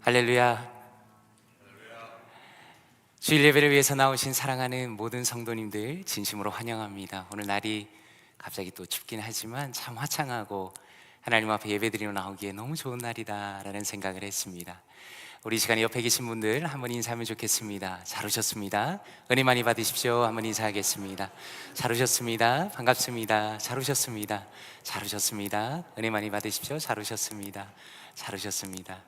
할렐루야. 주일 예배를 위해서 나오신 사랑하는 모든 성도님들 진심으로 환영합니다. 오늘 날이 갑자기 또 춥긴 하지만 참 화창하고 하나님 앞에 예배드리러 나오기에 너무 좋은 날이다라는 생각을 했습니다. 우리 시간에 옆에 계신 분들 한번 인사하면 좋겠습니다. 잘 오셨습니다. 은혜 많이 받으십시오. 한번 인사하겠습니다. 잘 오셨습니다. 반갑습니다. 잘 오셨습니다. 잘 오셨습니다. 은혜 많이 받으십시오. 잘 오셨습니다. 잘 오셨습니다.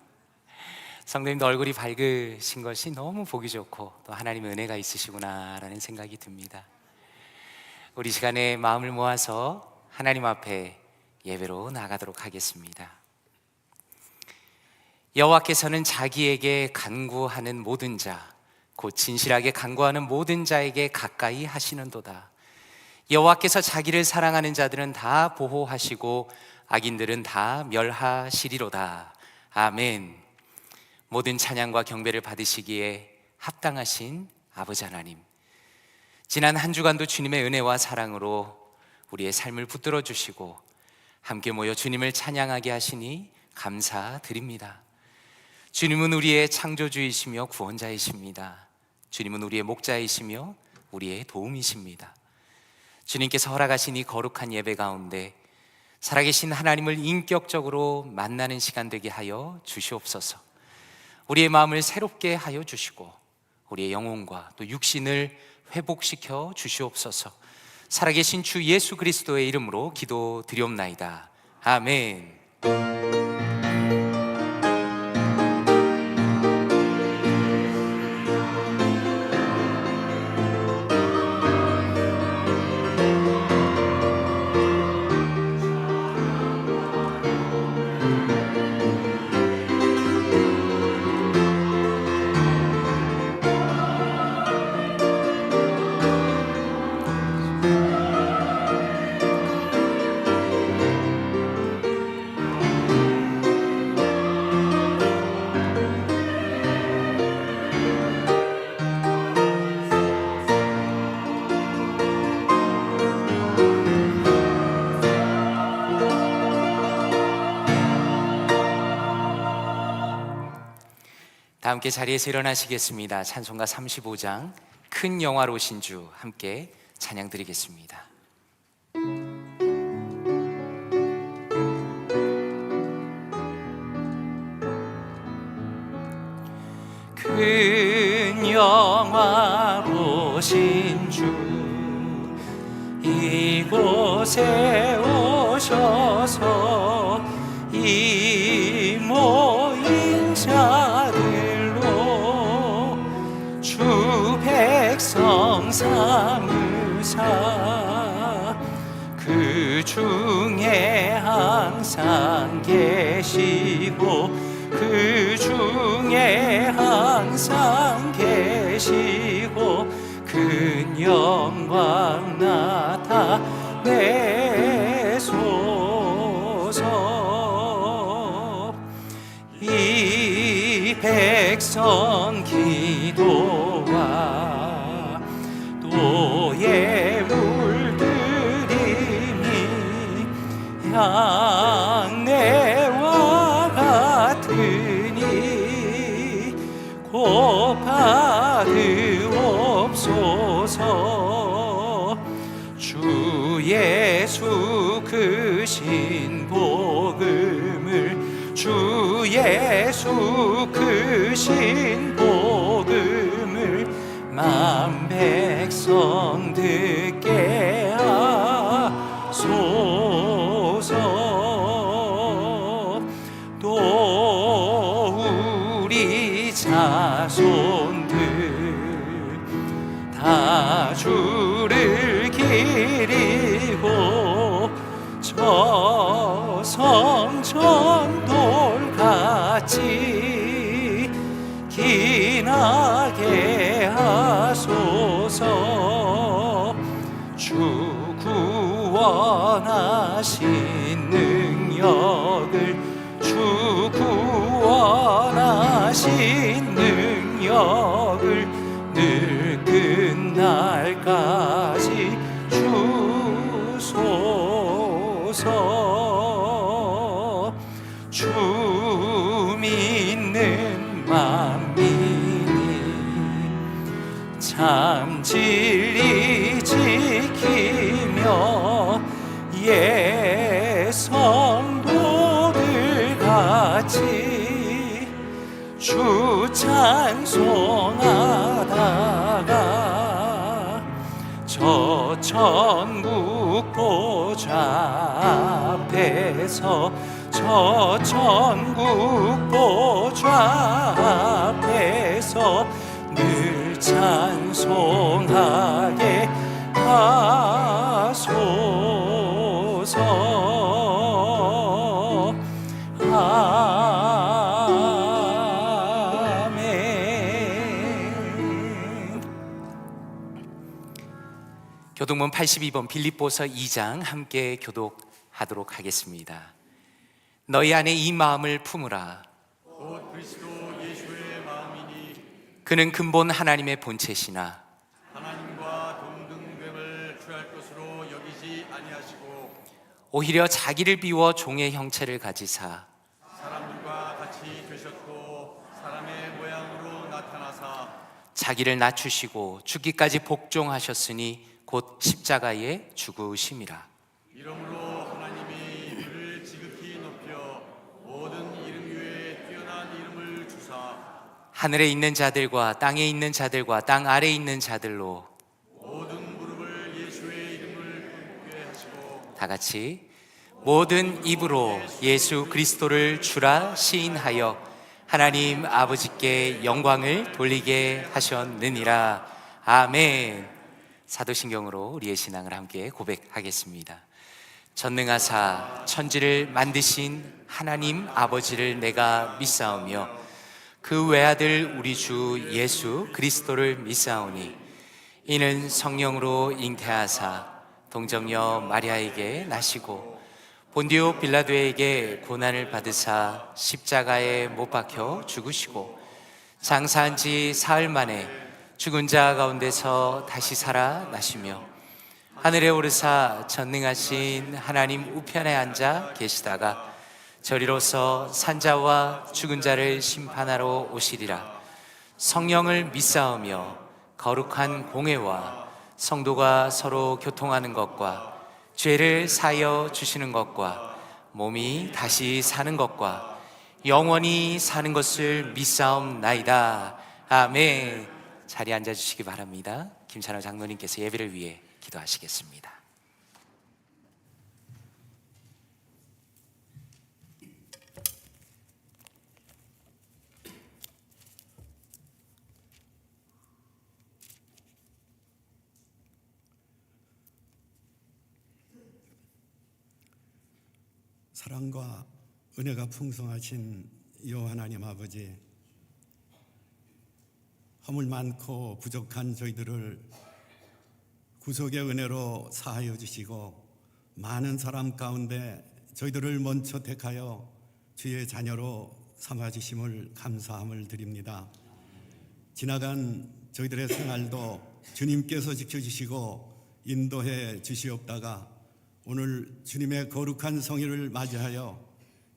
성도님도 얼굴이 밝으신 것이 너무 보기 좋고 또 하나님의 은혜가 있으시구나라는 생각이 듭니다. 우리 시간에 마음을 모아서 하나님 앞에 예배로 나가도록 하겠습니다. 여호와께서는 자기에게 간구하는 모든 자, 곧 진실하게 간구하는 모든 자에게 가까이 하시는도다. 여호와께서 자기를 사랑하는 자들은 다 보호하시고 악인들은 다 멸하시리로다. 아멘. 모든 찬양과 경배를 받으시기에 합당하신 아버지 하나님, 지난 한 주간도 주님의 은혜와 사랑으로 우리의 삶을 붙들어 주시고 함께 모여 주님을 찬양하게 하시니 감사드립니다. 주님은 우리의 창조주이시며 구원자이십니다. 주님은 우리의 목자이시며 우리의 도움이십니다. 주님께서 허락하신 이 거룩한 예배 가운데 살아계신 하나님을 인격적으로 만나는 시간 되게 하여 주시옵소서. 우리의 마음을 새롭게 하여 주시고 우리의 영혼과 또 육신을 회복시켜 주시옵소서. 살아계신 주 예수 그리스도의 이름으로 기도드리옵나이다. 아멘. 다 함께 자리에서 일어나시겠습니다. 찬송가 35장 큰 영화로우신 주 함께 찬양 드리겠습니다. 큰 영화로우신 주 이곳에 오셔서 이 모인 자들로 주 백성 삼으사 그 중에 항상 계시고 그 중에 항상 계시고 큰 영광 나타내소서. 이 백성 기도와 또의 물들임이 향내와 같으니 곧 받으옵소서. 주 예수 그 신복음을 주 예수 그 신복음을 만 백성 듣게 하소서. 또 우리 자손들 다 주를 기리고 저 성전 돌같이 기나게 하소서. 주 구원하신 능력을 주 구원하신 능력을 늘 끝날까지 주소서. 주 믿는 주 찬송하다가 저 천국 보좌 앞에서 저 천국 보좌 앞에서 늘 찬송하게 하소서. 아멘. 교독문 82번 빌립보서 2장 함께 교독하도록 하겠습니다. 너희 안에 이 마음을 품으라. 곧 그리스도 예수의 마음이니 그는 근본 하나님의 본체시나 하나님과 동등됨을 취할 것으로 여기지 아니하시고 오히려 자기를 비워 종의 형체를 가지사 사람들과 같이 되셨고 사람의 모양으로 나타나사 자기를 낮추시고 죽기까지 복종하셨으니 곧 십자가에 죽으심이라. 이러므로 하나님이 그를 지극히 높여 모든 이름 위에 뛰어난 이름을 주사 하늘에 있는 자들과 땅에 있는 자들과 땅 아래에 있는 자들로 모든 무릎을 예수의 이름을 꿇게 하시고 다 같이 모든 입으로 예수 그리스도를 주라 시인하여 하나님 아버지께 영광을 돌리게 하셨느니라. 아멘. 사도신경으로 우리의 신앙을 함께 고백하겠습니다. 전능하사 천지를 만드신 하나님 아버지를 내가 믿사오며 그 외아들 우리 주 예수 그리스도를 믿사오니 이는 성령으로 잉태하사 동정녀 마리아에게 나시고 본디오 빌라도에게 고난을 받으사 십자가에 못 박혀 죽으시고 장사한 지 사흘 만에 죽은 자 가운데서 다시 살아나시며 하늘에 오르사 전능하신 하나님 우편에 앉아 계시다가 저리로서 산자와 죽은 자를 심판하러 오시리라. 성령을 믿사오며 거룩한 공회와 성도가 서로 교통하는 것과 죄를 사하여 주시는 것과 몸이 다시 사는 것과 영원히 사는 것을 믿사옵나이다. 아멘. 자리에 앉아주시기 바랍니다. 김찬호 장로님께서 예배를 위해 기도하시겠습니다. 사랑과 은혜가 풍성하신 여호와 하나님 아버지, 허물 많고 부족한 저희들을 구속의 은혜로 사하여 주시고 많은 사람 가운데 저희들을 먼저 택하여 주의 자녀로 삼아주심을 감사함을 드립니다. 지나간 저희들의 생활도 주님께서 지켜주시고 인도해 주시옵다가 오늘 주님의 거룩한 성일을 맞이하여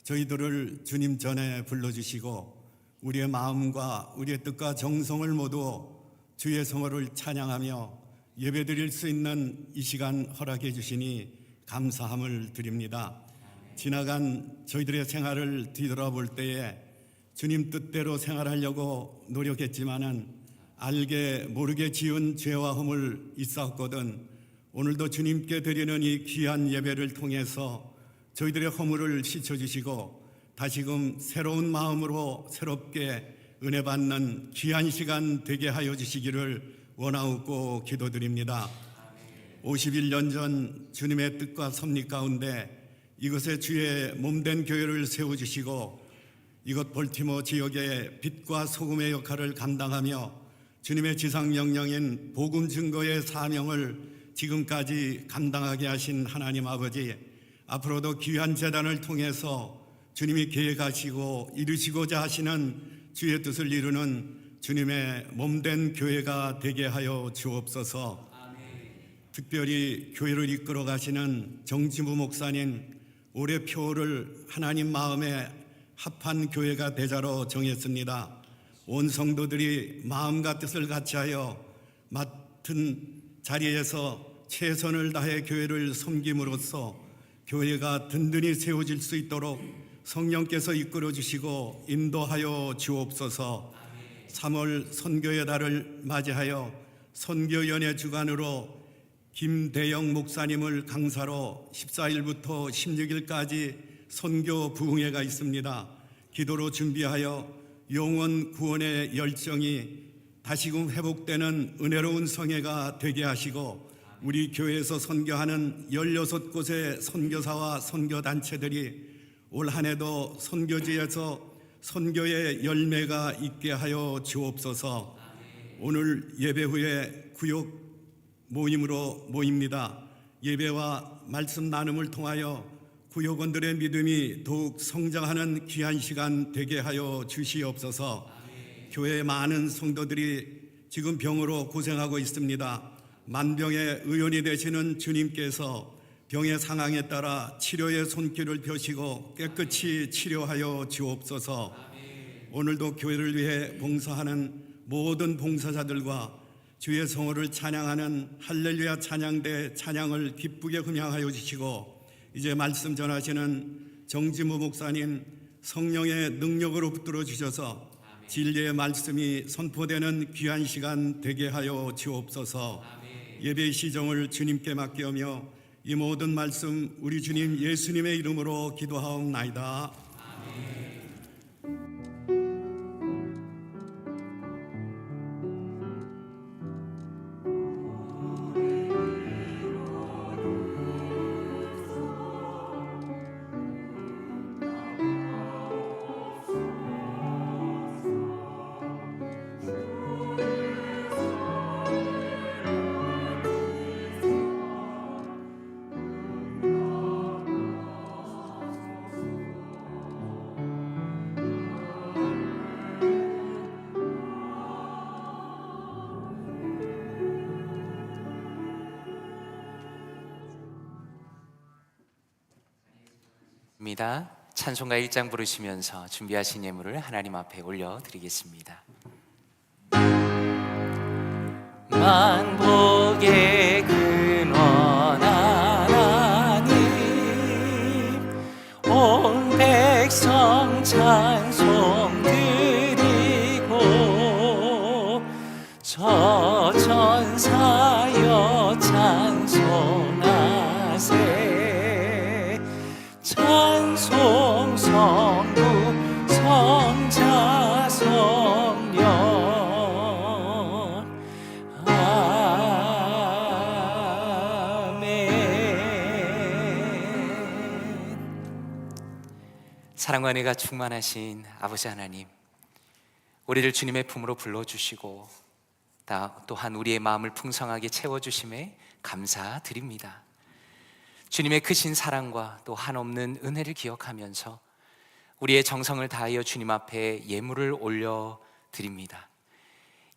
저희들을 주님 전에 불러주시고 우리의 마음과 우리의 뜻과 정성을 모두 주의 성호를 찬양하며 예배드릴 수 있는 이 시간 허락해 주시니 감사함을 드립니다. 지나간 저희들의 생활을 뒤돌아볼 때에 주님 뜻대로 생활하려고 노력했지만은 알게 모르게 지은 죄와 허물 있었거든 오늘도 주님께 드리는 이 귀한 예배를 통해서 저희들의 허물을 씻어주시고 다시금 새로운 마음으로 새롭게 은혜 받는 귀한 시간 되게 하여 주시기를 원하옵고 기도드립니다. 51년 전 주님의 뜻과 섭리 가운데 이곳에 주의 몸된 교회를 세워주시고 이곳 볼티모 지역의 빛과 소금의 역할을 감당하며 주님의 지상명령인 복음 증거의 사명을 지금까지 감당하게 하신 하나님 아버지, 앞으로도 귀한 재단을 통해서 주님이 계획하시고 이루시고자 하시는 주의 뜻을 이루는 주님의 몸된 교회가 되게 하여 주옵소서. 특별히 교회를 이끌어 가시는 정지무 목사님, 올해 표를 하나님 마음에 합한 교회가 되자로 정했습니다. 온 성도들이 마음과 뜻을 같이하여 맡은 자리에서 최선을 다해 교회를 섬김으로써 교회가 든든히 세워질 수 있도록 성령께서 이끌어 주시고 인도하여 주옵소서. 3월 선교의 달을 맞이하여 선교연회 주간으로 김대영 목사님을 강사로 14일부터 16일까지 선교 부흥회가 있습니다. 기도로 준비하여 영혼 구원의 열정이 다시금 회복되는 은혜로운 성회가 되게 하시고, 우리 교회에서 선교하는 16곳의 선교사와 선교단체들이 올 한 해도 선교지에서 선교의 열매가 있게 하여 주옵소서. 오늘 예배 후에 구역 모임으로 모입니다. 예배와 말씀 나눔을 통하여 구역원들의 믿음이 더욱 성장하는 귀한 시간 되게 하여 주시옵소서. 교회의 많은 성도들이 지금 병으로 고생하고 있습니다. 만병의 의원이 되시는 주님께서 병의 상황에 따라 치료의 손길을 펴시고 깨끗이 치료하여 주옵소서. 오늘도 교회를 위해 봉사하는 모든 봉사자들과 주의 성호를 찬양하는 할렐루야 찬양대 찬양을 기쁘게 금양하여 주시고, 이제 말씀 전하시는 정지무 목사님 성령의 능력으로 붙들어 주셔서 진리의 말씀이 선포되는 귀한 시간 되게 하여 주옵소서. 예배의 시정을 주님께 맡기며 이 모든 말씀 우리 주님 예수님의 이름으로 기도하옵나이다. 입니다. 찬송가 1장 부르시면서 준비하신 예물을 하나님 앞에 올려드리겠습니다. 만복의 근원 하나님, 온 백성 찬송 드리고 저 천사여 찬송하세. 찬송 성부 성자 성령 아멘. 사랑과 은혜가 충만하신 아버지 하나님, 우리를 주님의 품으로 불러주시고 또한 우리의 마음을 풍성하게 채워주심에 감사드립니다. 주님의 크신 사랑과 또 한없는 은혜를 기억하면서 우리의 정성을 다하여 주님 앞에 예물을 올려드립니다.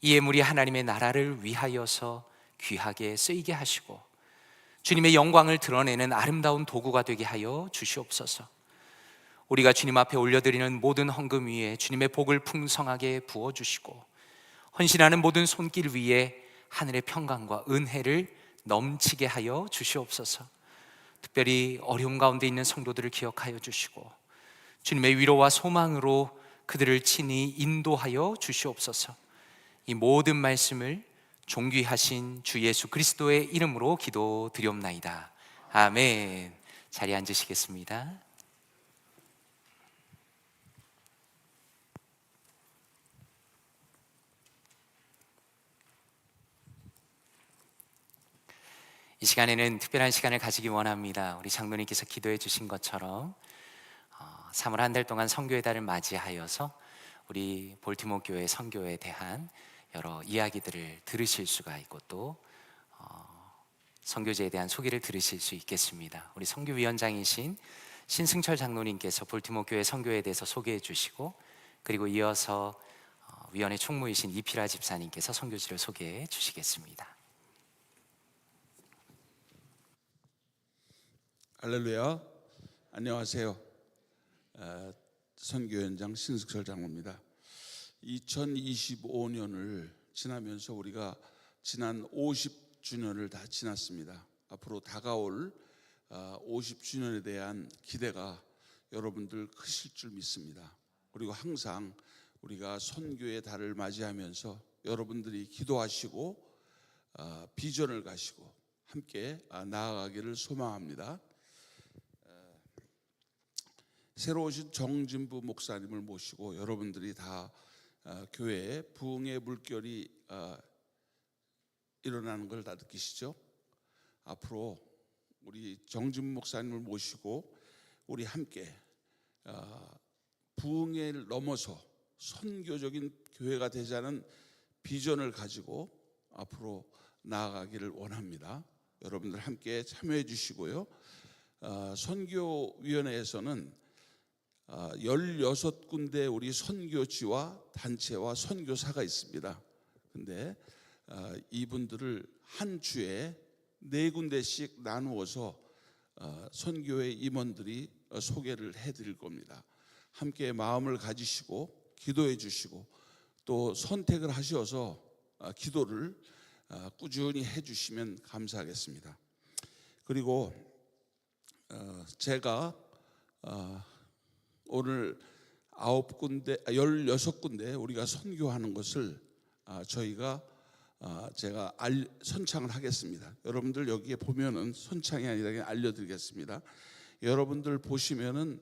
이 예물이 하나님의 나라를 위하여서 귀하게 쓰이게 하시고 주님의 영광을 드러내는 아름다운 도구가 되게 하여 주시옵소서. 우리가 주님 앞에 올려드리는 모든 헌금 위에 주님의 복을 풍성하게 부어주시고 헌신하는 모든 손길 위에 하늘의 평강과 은혜를 넘치게 하여 주시옵소서. 특별히 어려움 가운데 있는 성도들을 기억하여 주시고 주님의 위로와 소망으로 그들을 친히 인도하여 주시옵소서. 이 모든 말씀을 존귀하신 주 예수 그리스도의 이름으로 기도드리옵나이다. 아멘. 자리에 앉으시겠습니다. 이 시간에는 특별한 시간을 가지기 원합니다. 우리 장로님께서 기도해 주신 것처럼 3월 한 달 동안 선교의 달을 맞이하여서 우리 볼티모어 교회 선교에 대한 여러 이야기들을 들으실 수가 있고 또 선교제에 대한 소개를 들으실 수 있겠습니다. 우리 선교위원장이신 신승철 장로님께서 볼티모어 교회 선교에 대해서 소개해 주시고, 그리고 이어서 위원회 총무이신 이피라 집사님께서 선교지를 소개해 주시겠습니다. 할렐루야. 안녕하세요. 선교위원장 신승철 장로입니다. 2025년을 지나면서 우리가 지난 50주년을 다 지났습니다. 앞으로 다가올 50주년에 대한 기대가 여러분들 크실 줄 믿습니다. 그리고 항상 우리가 선교의 달을 맞이하면서 여러분들이 기도하시고 비전을 가시고 함께 나아가기를 소망합니다. 새로 오신 정진부 목사님을 모시고 여러분들이 다 교회에 부흥의 물결이 일어나는 걸 다 느끼시죠? 앞으로 우리 정진부 목사님을 모시고 우리 함께 부흥을 넘어서 선교적인 교회가 되자는 비전을 가지고 앞으로 나아가기를 원합니다. 여러분들 함께 참여해 주시고요. 선교위원회에서는 16군데 우리 선교지와 단체와 선교사가 있습니다. 근데 이분들을 한 주에 4군데씩 나누어서 선교회 임원들이 소개를 해드릴 겁니다. 함께 마음을 가지시고 기도해 주시고 또 선택을 하셔서 기도를 꾸준히 해주시면 감사하겠습니다. 그리고 제가 오늘 16군데 우리가 선교하는 것을 저희가 제가 선창을 하겠습니다. 여러분들 여기에 보면은 선창이 아니라 그냥 알려드리겠습니다. 여러분들 보시면은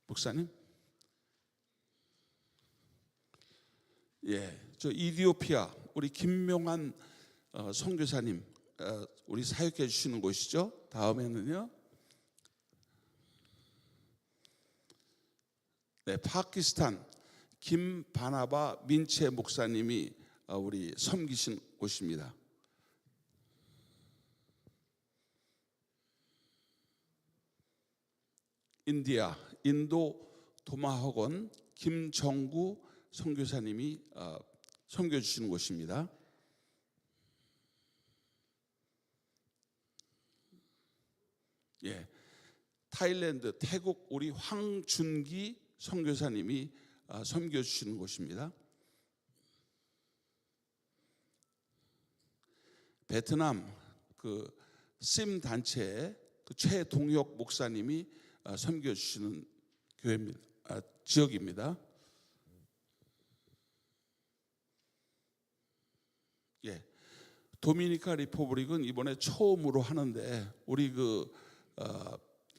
목사님, 저 이디오피아 우리 김명환 선교사님 우리 사역해 주시는 곳이죠. 다음에는요, 파키스탄 김바나바 민체 목사님이 우리 섬기신 곳입니다. 인디아 인도 도마학원 김정구 선교사님이 섬겨 주시는 곳입니다. 타일랜드 태국 우리 황준기 선교사님이 섬겨 주시는 곳입니다. 베트남 심 단체의 최동혁 목사님이 섬겨 주시는 교회입니다. 지역입니다. 도미니카 리퍼블릭은 이번에 처음으로 하는데 우리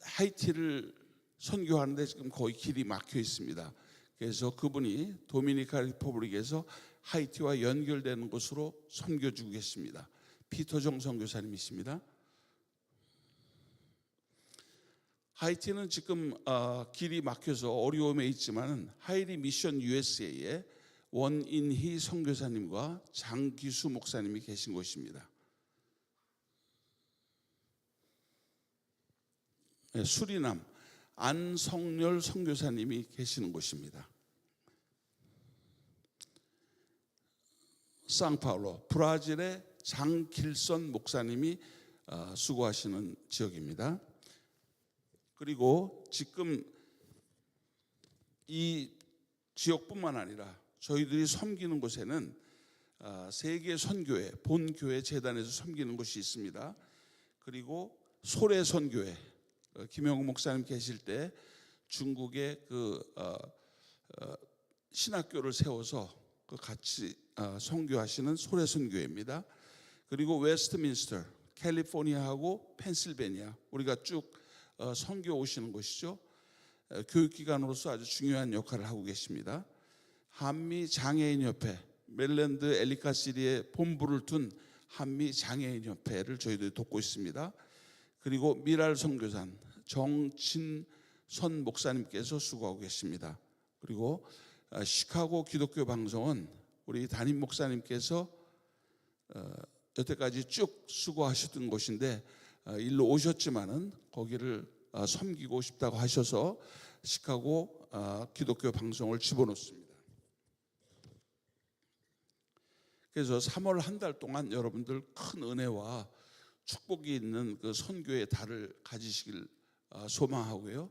하이티를 선교하는데 지금 거의 길이 막혀 있습니다. 그래서 그분이 도미니카 리퍼블릭에서 하이티와 연결되는 곳으로 섬겨주고 계십니다. 피터정 선교사님이십니다. 하이티는 지금 길이 막혀서 어려움에 있지만 하이리 미션 USA에 원인희 선교사님과 장기수 목사님이 계신 곳입니다. 수리남 안성열 선교사님이 계시는 곳입니다. 상파울로 브라질의 장길선 목사님이 수고하시는 지역입니다. 그리고 지금 이 지역뿐만 아니라 저희들이 섬기는 곳에는 세계 선교회 본교회 재단에서 섬기는 곳이 있습니다. 그리고 소래 선교회 김영우 목사님 계실 때 중국의 신학교를 세워서 같이 선교하시는 소래 선교회입니다. 그리고 웨스트민스터 캘리포니아하고 펜실베니아 우리가 쭉 선교 오시는 곳이죠. 교육기관으로서 아주 중요한 역할을 하고 계십니다. 한미 장애인협회 멜랜드 엘리카시리에 본부를 둔 한미 장애인협회를 저희들이 돕고 있습니다. 그리고 미랄 선교산 정친선 목사님께서 수고하고 계십니다. 그리고 시카고 기독교 방송은 우리 담임 목사님께서 여태까지 쭉 수고하셨던 곳인데 일로 오셨지만은 거기를 섬기고 싶다고 하셔서 시카고 기독교 방송을 집어넣습니다. 그래서 3월 한 달 동안 여러분들 큰 은혜와 축복이 있는 선교의 달을 가지시길 소망하고요.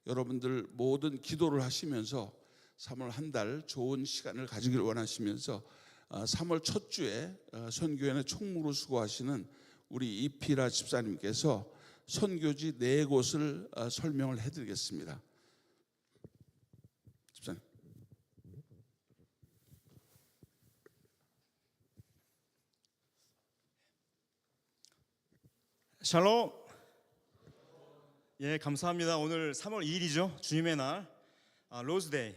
여러분들 모든 기도를 하시면서 3월 한 달 좋은 시간을 가지길 원하시면서 3월 첫 주에 선교회는 총무로 수고하시는 우리 이피라 집사님께서 선교지 4곳을 설명을 해드리겠습니다. 집사님. 샬롬. 예, 감사합니다. 오늘 3월 2일이죠. 주님의 날, 로즈데이.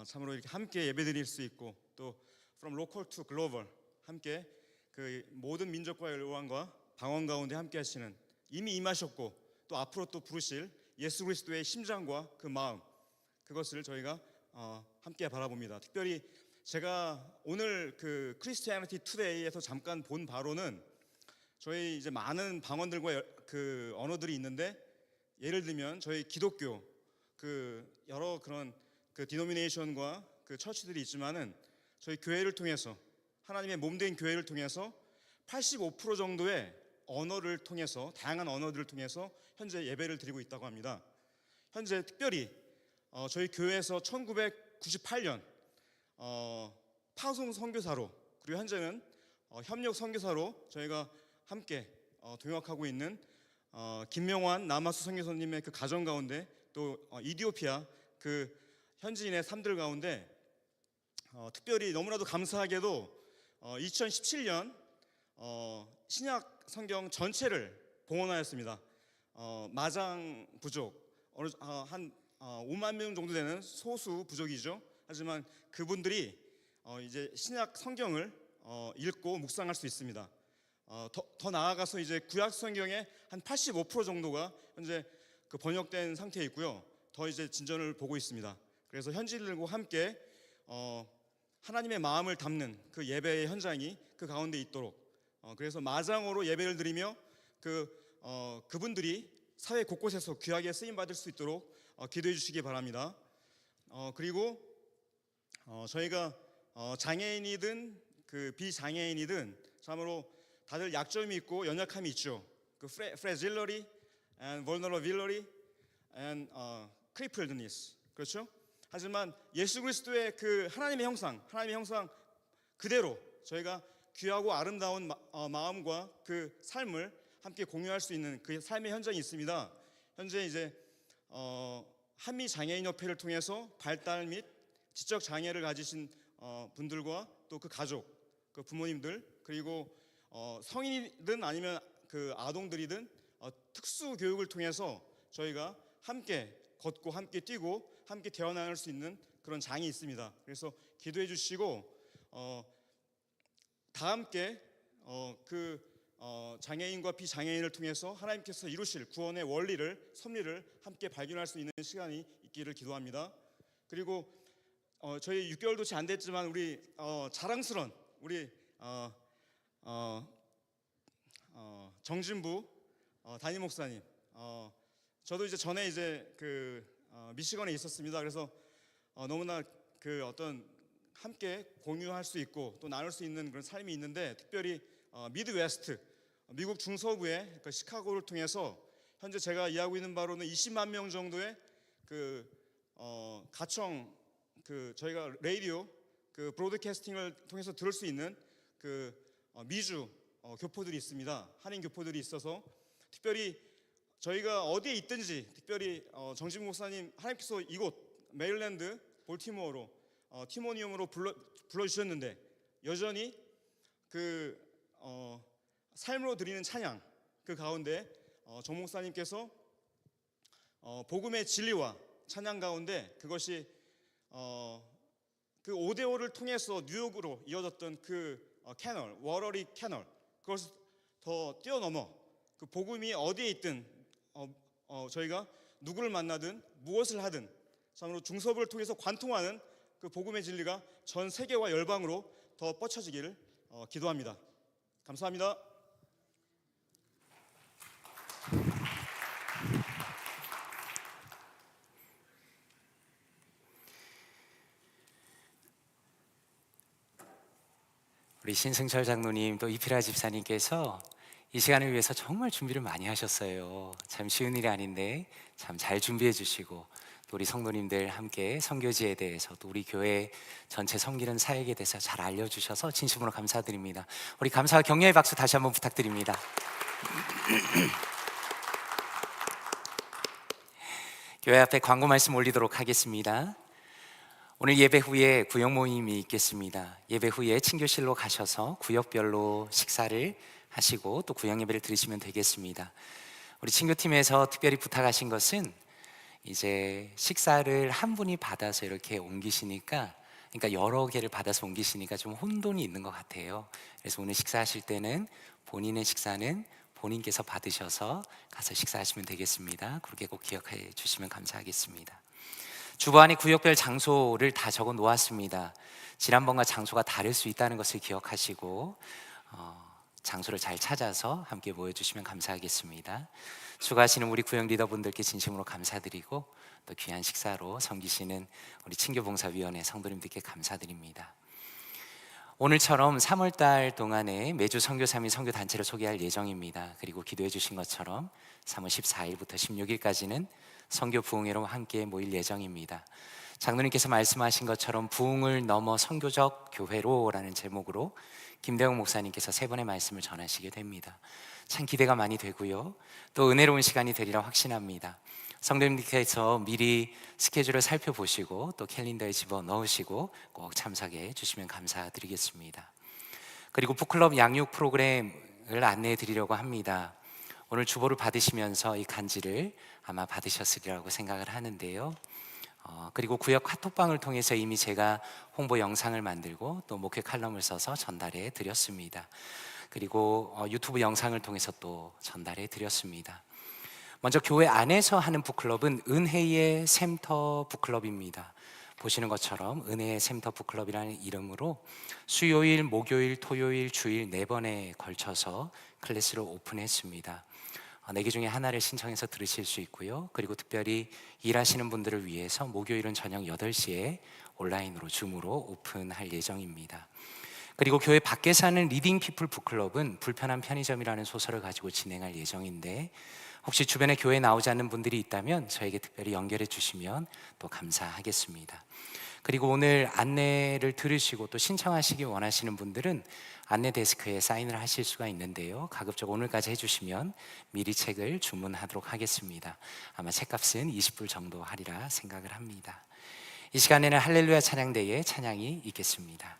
참으로 이렇게 함께 예배드릴 수 있고, 또 From Local to Global 함께 그 모든 민족과 열왕과 방언 가운데 함께 하시는, 이미 임하셨고 또 앞으로 또 부르실 예수 그리스도의 심장과 그 마음, 그것을 저희가 함께 바라봅니다. 특별히 제가 오늘 그 크리스티애니티 투데이에서 잠깐 본 바로는, 저희 이제 많은 방언들과 그 언어들이 있는데, 예를 들면 저희 기독교 그 여러 그런 그 디노미네이션과 그 처치들이 있지만은, 저희 교회를 통해서, 하나님의 몸된 교회를 통해서 85% 정도의 언어를 통해서, 다양한 언어들을 통해서 현재 예배를 드리고 있다고 합니다. 현재 특별히 저희 교회에서 1998년 파송 선교사로, 그리고 현재는 협력 선교사로 저희가 함께 동역하고 있는 김명환 남아수 선교사님의 그 가정 가운데, 또 이디오피아 그 현지인의 삶들 가운데 특별히 너무나도 감사하게도 2017년 신약 성경 전체를 봉헌하였습니다. 마장 부족, 한 5만 명 정도 되는 소수 부족이죠. 하지만 그분들이 이제 신약 성경을 읽고 묵상할 수 있습니다. 더 나아가서 이제 구약 성경의 한 85% 정도가 현재 그 번역된 상태에 있고요. 더 이제 진전을 보고 있습니다. 그래서 현지인들과 함께 하나님의 마음을 담는 그 예배의 현장이 그 가운데 있도록, 그래서 마장으로 예배를 드리며 그분들이 사회 곳곳에서 귀하게 쓰임 받을 수 있도록 기도해 주시기 바랍니다. 그리고 저희가 장애인이든 그 비장애인이든 참으로 다들 약점이 있고 연약함이 있죠. 그 fragility and vulnerability and crippledness, 그렇죠? 하지만 예수 그리스도의 그 하나님의 형상 그대로 저희가 귀하고 아름다운 마음과 그 삶을 함께 공유할 수 있는 그 삶의 현장이 있습니다. 현재 이제 한미 장애인 협회를 통해서 발달 및 지적 장애를 가지신 분들과 또 그 가족, 그 부모님들, 그리고 성인이든 아니면 그 아동들이든 특수 교육을 통해서 저희가 함께 걷고 함께 뛰고 함께 대화 나눌 수 있는 그런 장이 있습니다. 그래서 기도해 주시고 다 함께 장애인과 비장애인을 통해서 하나님께서 이루실 구원의 원리를, 섭리를 함께 발견할 수 있는 시간이 있기를 기도합니다. 그리고 저희 6개월도 채 안 됐지만 우리 자랑스러운 우리 정진부 담임 목사님, 저도 이제 전에 이제 그 미시건에 있었습니다. 그래서 너무나 그 어떤 함께 공유할 수 있고 또 나눌 수 있는 그런 삶이 있는데, 특별히 미드웨스트, 미국 중서부의 그 시카고를 통해서 현재 제가 이해하고 있는 바로는 20만 명 정도의 그 가청, 그 저희가 라디오 그 브로드캐스팅을 통해서 들을 수 있는 그 미주 교포들이 있습니다. 한인 교포들이 있어서 특별히 저희가 어디에 있든지, 특별히 정진 목사님 하나님께서 이곳 메릴랜드 볼티모어로 티모니움으로 불러주셨는데, 여전히 그 삶으로 드리는 찬양 그 가운데 정 목사님께서 복음의 진리와 찬양 가운데 그것이 그 오데오를 통해서 뉴욕으로 이어졌던 그 캐널, 워러리 캐널, 그것을 더 뛰어넘어 그 복음이 어디에 있든 저희가 누구를 만나든 무엇을 하든 참으로 중서부를 통해서 관통하는 그 복음의 진리가 전 세계와 열방으로 더 뻗쳐지기를 기도합니다. 감사합니다. 우리 신승철 장로님 또 이피라 집사님께서 이 시간을 위해서 정말 준비를 많이 하셨어요. 참 쉬운 일이 아닌데 참 잘 준비해 주시고, 또 우리 성도님들 함께 선교지에 대해서, 또 우리 교회 전체 섬기는 사역에 대해서 잘 알려주셔서 진심으로 감사드립니다. 우리 감사와 격려의 박수 다시 한번 부탁드립니다. 교회 앞에 광고 말씀 올리도록 하겠습니다. 오늘 예배 후에 구역 모임이 있겠습니다. 예배 후에 친교실로 가셔서 구역별로 식사를 하시고 또 구역 예배를 드리시면 되겠습니다. 우리 친교팀에서 특별히 부탁하신 것은 이제 식사를 한 분이 받아서 이렇게 옮기시니까, 그러니까 여러 개를 받아서 옮기시니까 좀 혼돈이 있는 것 같아요. 그래서 오늘 식사하실 때는 본인의 식사는 본인께서 받으셔서 가서 식사하시면 되겠습니다. 그렇게 꼭 기억해 주시면 감사하겠습니다. 주보안에 구역별 장소를 다 적어 놓았습니다. 지난번과 장소가 다를 수 있다는 것을 기억하시고 장소를 잘 찾아서 함께 모여주시면 감사하겠습니다. 수고하시는 우리 구역 리더분들께 진심으로 감사드리고 또 귀한 식사로 섬기시는 우리 친교봉사위원회 성도님들께 감사드립니다. 오늘처럼 3월달 동안에 매주 선교 3일 선교 단체를 소개할 예정입니다. 그리고 기도해 주신 것처럼 3월 14일부터 16일까지는 선교 부흥회로 함께 모일 예정입니다. 장로님께서 말씀하신 것처럼 부흥을 넘어 선교적 교회로라는 제목으로 김대웅 목사님께서 3번의 말씀을 전하시게 됩니다. 참 기대가 많이 되고요, 또 은혜로운 시간이 되리라 확신합니다. 성도님께서 미리 스케줄을 살펴보시고 또 캘린더에 집어넣으시고 꼭 참석해 주시면 감사드리겠습니다. 그리고 북클럽 양육 프로그램을 안내해 드리려고 합니다. 오늘 주보를 받으시면서 이 간지를 아마 받으셨으리라고 생각을 하는데요, 그리고 구역 카톡방을 통해서 이미 제가 홍보 영상을 만들고 또 목회 칼럼을 써서 전달해 드렸습니다. 그리고 유튜브 영상을 통해서 또 전달해 드렸습니다. 먼저 교회 안에서 하는 북클럽은 은혜의 샘터 북클럽입니다. 보시는 것처럼 은혜의 샘터 북클럽이라는 이름으로 수요일, 목요일, 토요일, 주일 4번에 걸쳐서 클래스를 오픈했습니다. 4개 중에 하나를 신청해서 들으실 수 있고요, 그리고 특별히 일하시는 분들을 위해서 목요일은 저녁 8시에 온라인으로 줌으로 오픈할 예정입니다. 그리고 교회 밖에서 하는 리딩 피플 북클럽은 불편한 편의점이라는 소설을 가지고 진행할 예정인데, 혹시 주변에 교회에 나오지 않는 분들이 있다면 저에게 특별히 연결해 주시면 또 감사하겠습니다. 그리고 오늘 안내를 들으시고 또 신청하시기 원하시는 분들은 안내 데스크에 사인을 하실 수가 있는데요, 가급적 오늘까지 해주시면 미리 책을 주문하도록 하겠습니다. 아마 책값은 20불 정도 하리라 생각을 합니다. 이 시간에는 할렐루야 찬양대의 찬양이 있겠습니다.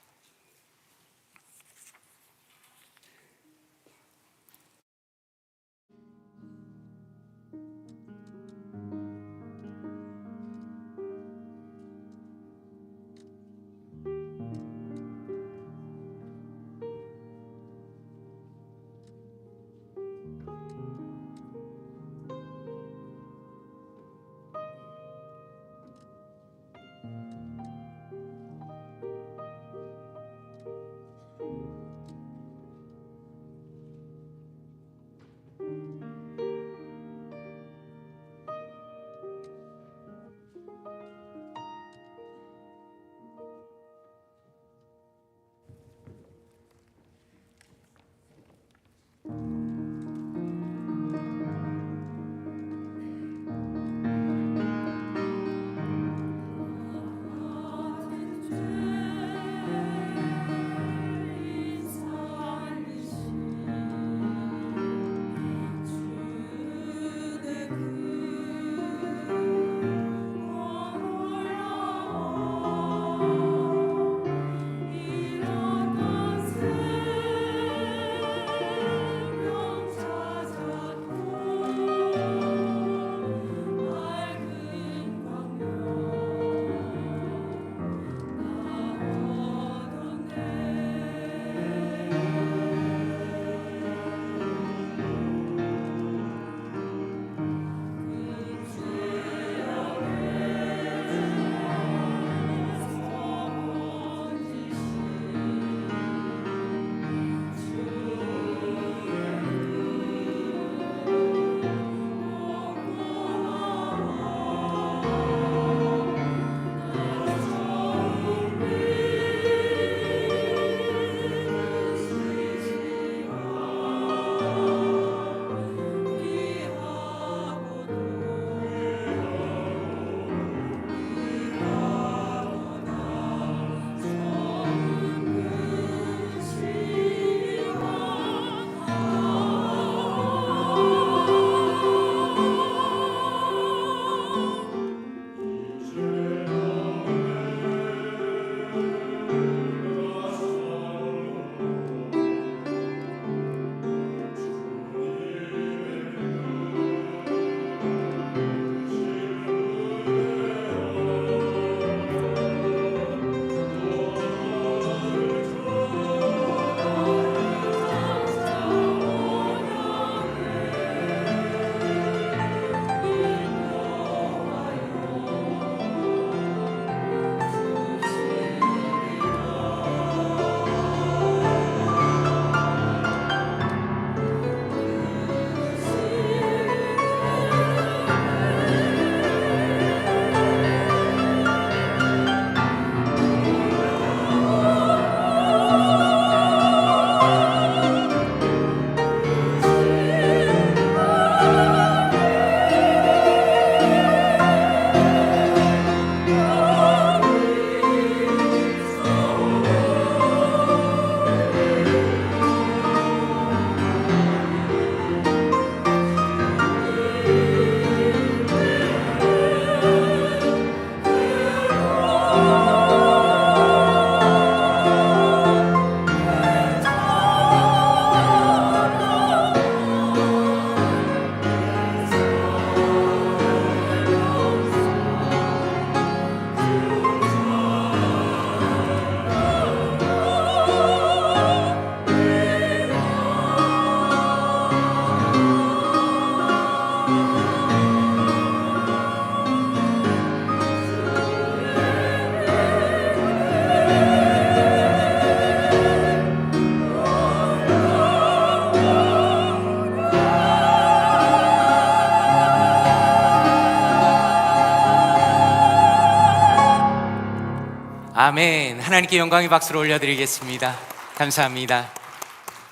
아멘. 하나님께 영광의 박수를 올려드리겠습니다. 감사합니다.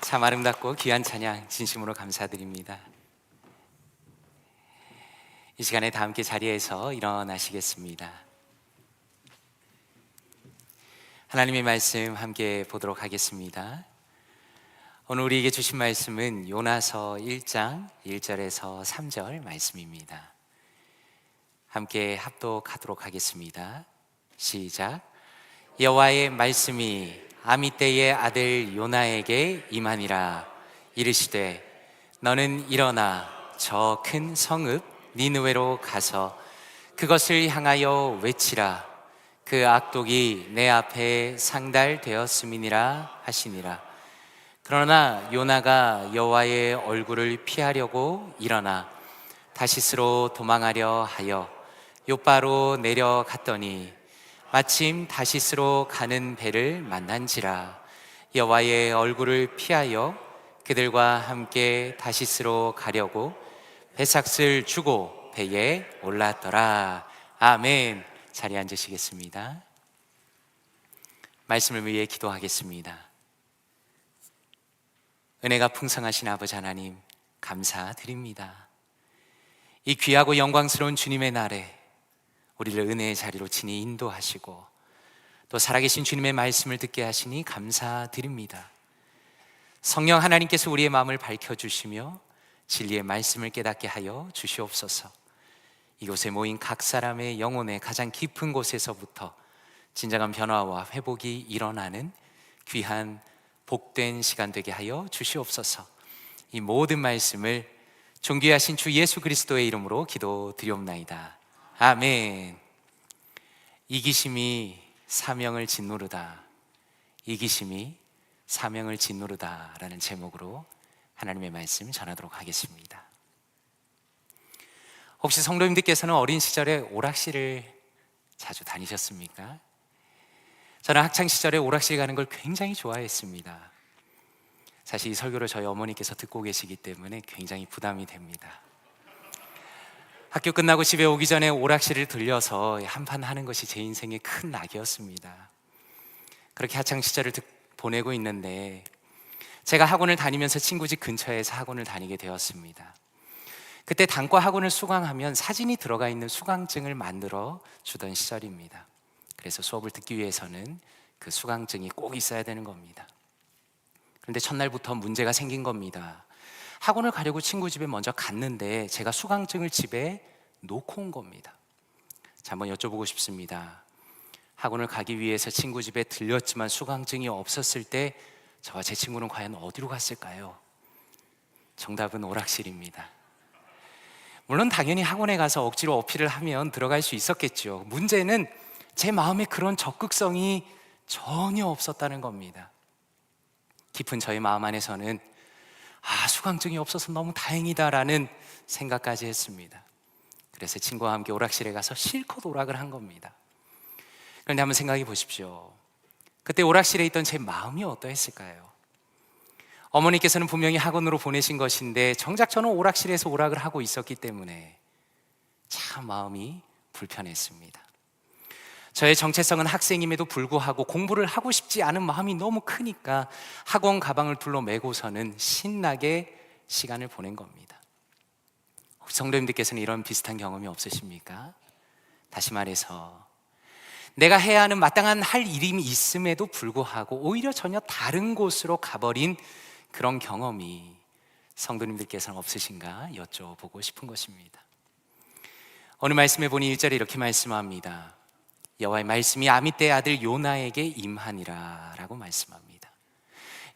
참 아름답고 귀한 찬양 진심으로 감사드립니다. 이 시간에 다 함께 자리에서 일어나시겠습니다. 하나님의 말씀 함께 보도록 하겠습니다. 오늘 우리에게 주신 말씀은 요나서 1장 1절에서 3절 말씀입니다. 함께 합독하도록 하겠습니다. 시작. 여호와의 말씀이 아미떼의 아들 요나에게 임하니라. 이르시되 너는 일어나 저 큰 성읍 니느웨로 가서 그것을 향하여 외치라. 그 악독이 내 앞에 상달되었음이니라 하시니라. 그러나 요나가 여호와의 얼굴을 피하려고 일어나 다시스로 도망하려 하여 요바로 내려갔더니 마침 다시스로 가는 배를 만난지라. 여호와의 얼굴을 피하여 그들과 함께 다시스로 가려고 배삭을 주고 배에 올랐더라. 아멘. 자리에 앉으시겠습니다. 말씀을 위해 기도하겠습니다. 은혜가 풍성하신 아버지 하나님 감사드립니다. 이 귀하고 영광스러운 주님의 날에 우리를 은혜의 자리로 친히 인도하시고 또 살아계신 주님의 말씀을 듣게 하시니 감사드립니다. 성령 하나님께서 우리의 마음을 밝혀주시며 진리의 말씀을 깨닫게 하여 주시옵소서. 이곳에 모인 각 사람의 영혼의 가장 깊은 곳에서부터 진정한 변화와 회복이 일어나는 귀한 복된 시간 되게 하여 주시옵소서. 이 모든 말씀을 존귀하신 주 예수 그리스도의 이름으로 기도드리옵나이다. 아멘. 이기심이 사명을 짓누르다. 이기심이 사명을 짓누르다 라는 제목으로 하나님의 말씀 전하도록 하겠습니다. 혹시 성도님들께서는 어린 시절에 오락실을 자주 다니셨습니까? 저는 학창시절에 오락실 가는 걸 굉장히 좋아했습니다. 사실 이 설교를 저희 어머니께서 듣고 계시기 때문에 굉장히 부담이 됩니다. 학교 끝나고 집에 오기 전에 오락실을 들려서 한판 하는 것이 제 인생의 큰 낙이었습니다. 그렇게 학창시절을 보내고 있는데 제가 학원을 다니면서 친구 집 근처에서 학원을 다니게 되었습니다. 그때 단과 학원을 수강하면 사진이 들어가 있는 수강증을 만들어 주던 시절입니다. 그래서 수업을 듣기 위해서는 그 수강증이 꼭 있어야 되는 겁니다. 그런데 첫날부터 문제가 생긴 겁니다. 학원을 가려고 친구 집에 먼저 갔는데 제가 수강증을 집에 놓고 온 겁니다. 자, 한번 여쭤보고 싶습니다. 학원을 가기 위해서 친구 집에 들렸지만 수강증이 없었을 때 저와 제 친구는 과연 어디로 갔을까요? 정답은 오락실입니다. 물론 당연히 학원에 가서 억지로 어필을 하면 들어갈 수 있었겠죠. 문제는 제 마음에 그런 적극성이 전혀 없었다는 겁니다. 깊은 저의 마음 안에서는 수강증이 없어서 너무 다행이다라는 생각까지 했습니다. 그래서 친구와 함께 오락실에 가서 실컷 오락을 한 겁니다. 그런데 한번 생각해 보십시오. 그때 오락실에 있던 제 마음이 어떠했을까요? 어머니께서는 분명히 학원으로 보내신 것인데 정작 저는 오락실에서 오락을 하고 있었기 때문에 참 마음이 불편했습니다. 저의 정체성은 학생임에도 불구하고 공부를 하고 싶지 않은 마음이 너무 크니까 학원 가방을 둘러매고서는 신나게 시간을 보낸 겁니다. 혹시 성도님들께서는 이런 비슷한 경험이 없으십니까? 다시 말해서 내가 해야 하는 마땅한 할 일이 있음에도 불구하고 오히려 전혀 다른 곳으로 가버린 그런 경험이 성도님들께서는 없으신가 여쭤보고 싶은 것입니다. 오늘 말씀해 보니 1절에 이렇게 말씀합니다. 여호와의 말씀이 아미떼의 아들 요나에게 임하니라 라고 말씀합니다.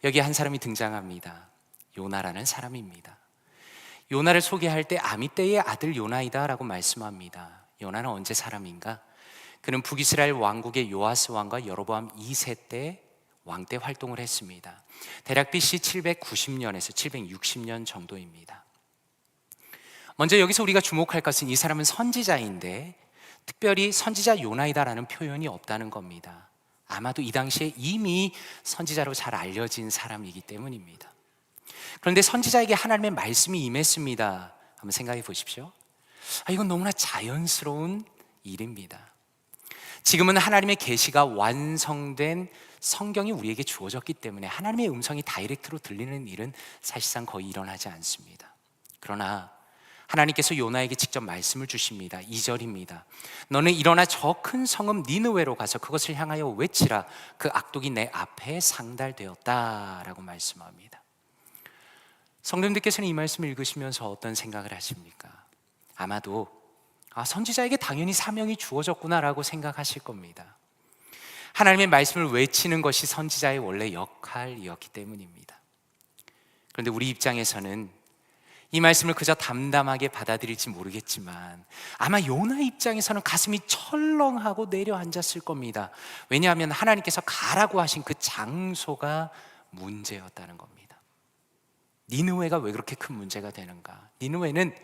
여기 한 사람이 등장합니다. 요나라는 사람입니다. 요나를 소개할 때 아미떼의 아들 요나이다 라고 말씀합니다. 요나는 언제 사람인가? 그는 북이스라엘 왕국의 요아스 왕과 여로보암 2세 때 왕 때 활동을 했습니다. 대략 BC 790년에서 760년 정도입니다. 먼저 여기서 우리가 주목할 것은 이 사람은 선지자인데 특별히 선지자 요나이다라는 표현이 없다는 겁니다. 아마도 이 당시에 이미 선지자로 잘 알려진 사람이기 때문입니다. 그런데 선지자에게 하나님의 말씀이 임했습니다. 한번 생각해 보십시오. 이건 너무나 자연스러운 일입니다. 지금은 하나님의 계시가 완성된 성경이 우리에게 주어졌기 때문에 하나님의 음성이 다이렉트로 들리는 일은 사실상 거의 일어나지 않습니다. 그러나 하나님께서 요나에게 직접 말씀을 주십니다. 2절입니다. 너는 일어나 저 큰 성읍 니느웨로 가서 그것을 향하여 외치라. 그 악독이 내 앞에 상달되었다라고 말씀합니다. 성도님들께서는 이 말씀을 읽으시면서 어떤 생각을 하십니까? 아마도 선지자에게 당연히 사명이 주어졌구나라고 생각하실 겁니다. 하나님의 말씀을 외치는 것이 선지자의 원래 역할이었기 때문입니다. 그런데 우리 입장에서는 이 말씀을 그저 담담하게 받아들일지 모르겠지만 아마 요나 입장에서는 가슴이 철렁하고 내려앉았을 겁니다. 왜냐하면 하나님께서 가라고 하신 그 장소가 문제였다는 겁니다. 니느웨가 왜 그렇게 큰 문제가 되는가? 니느웨는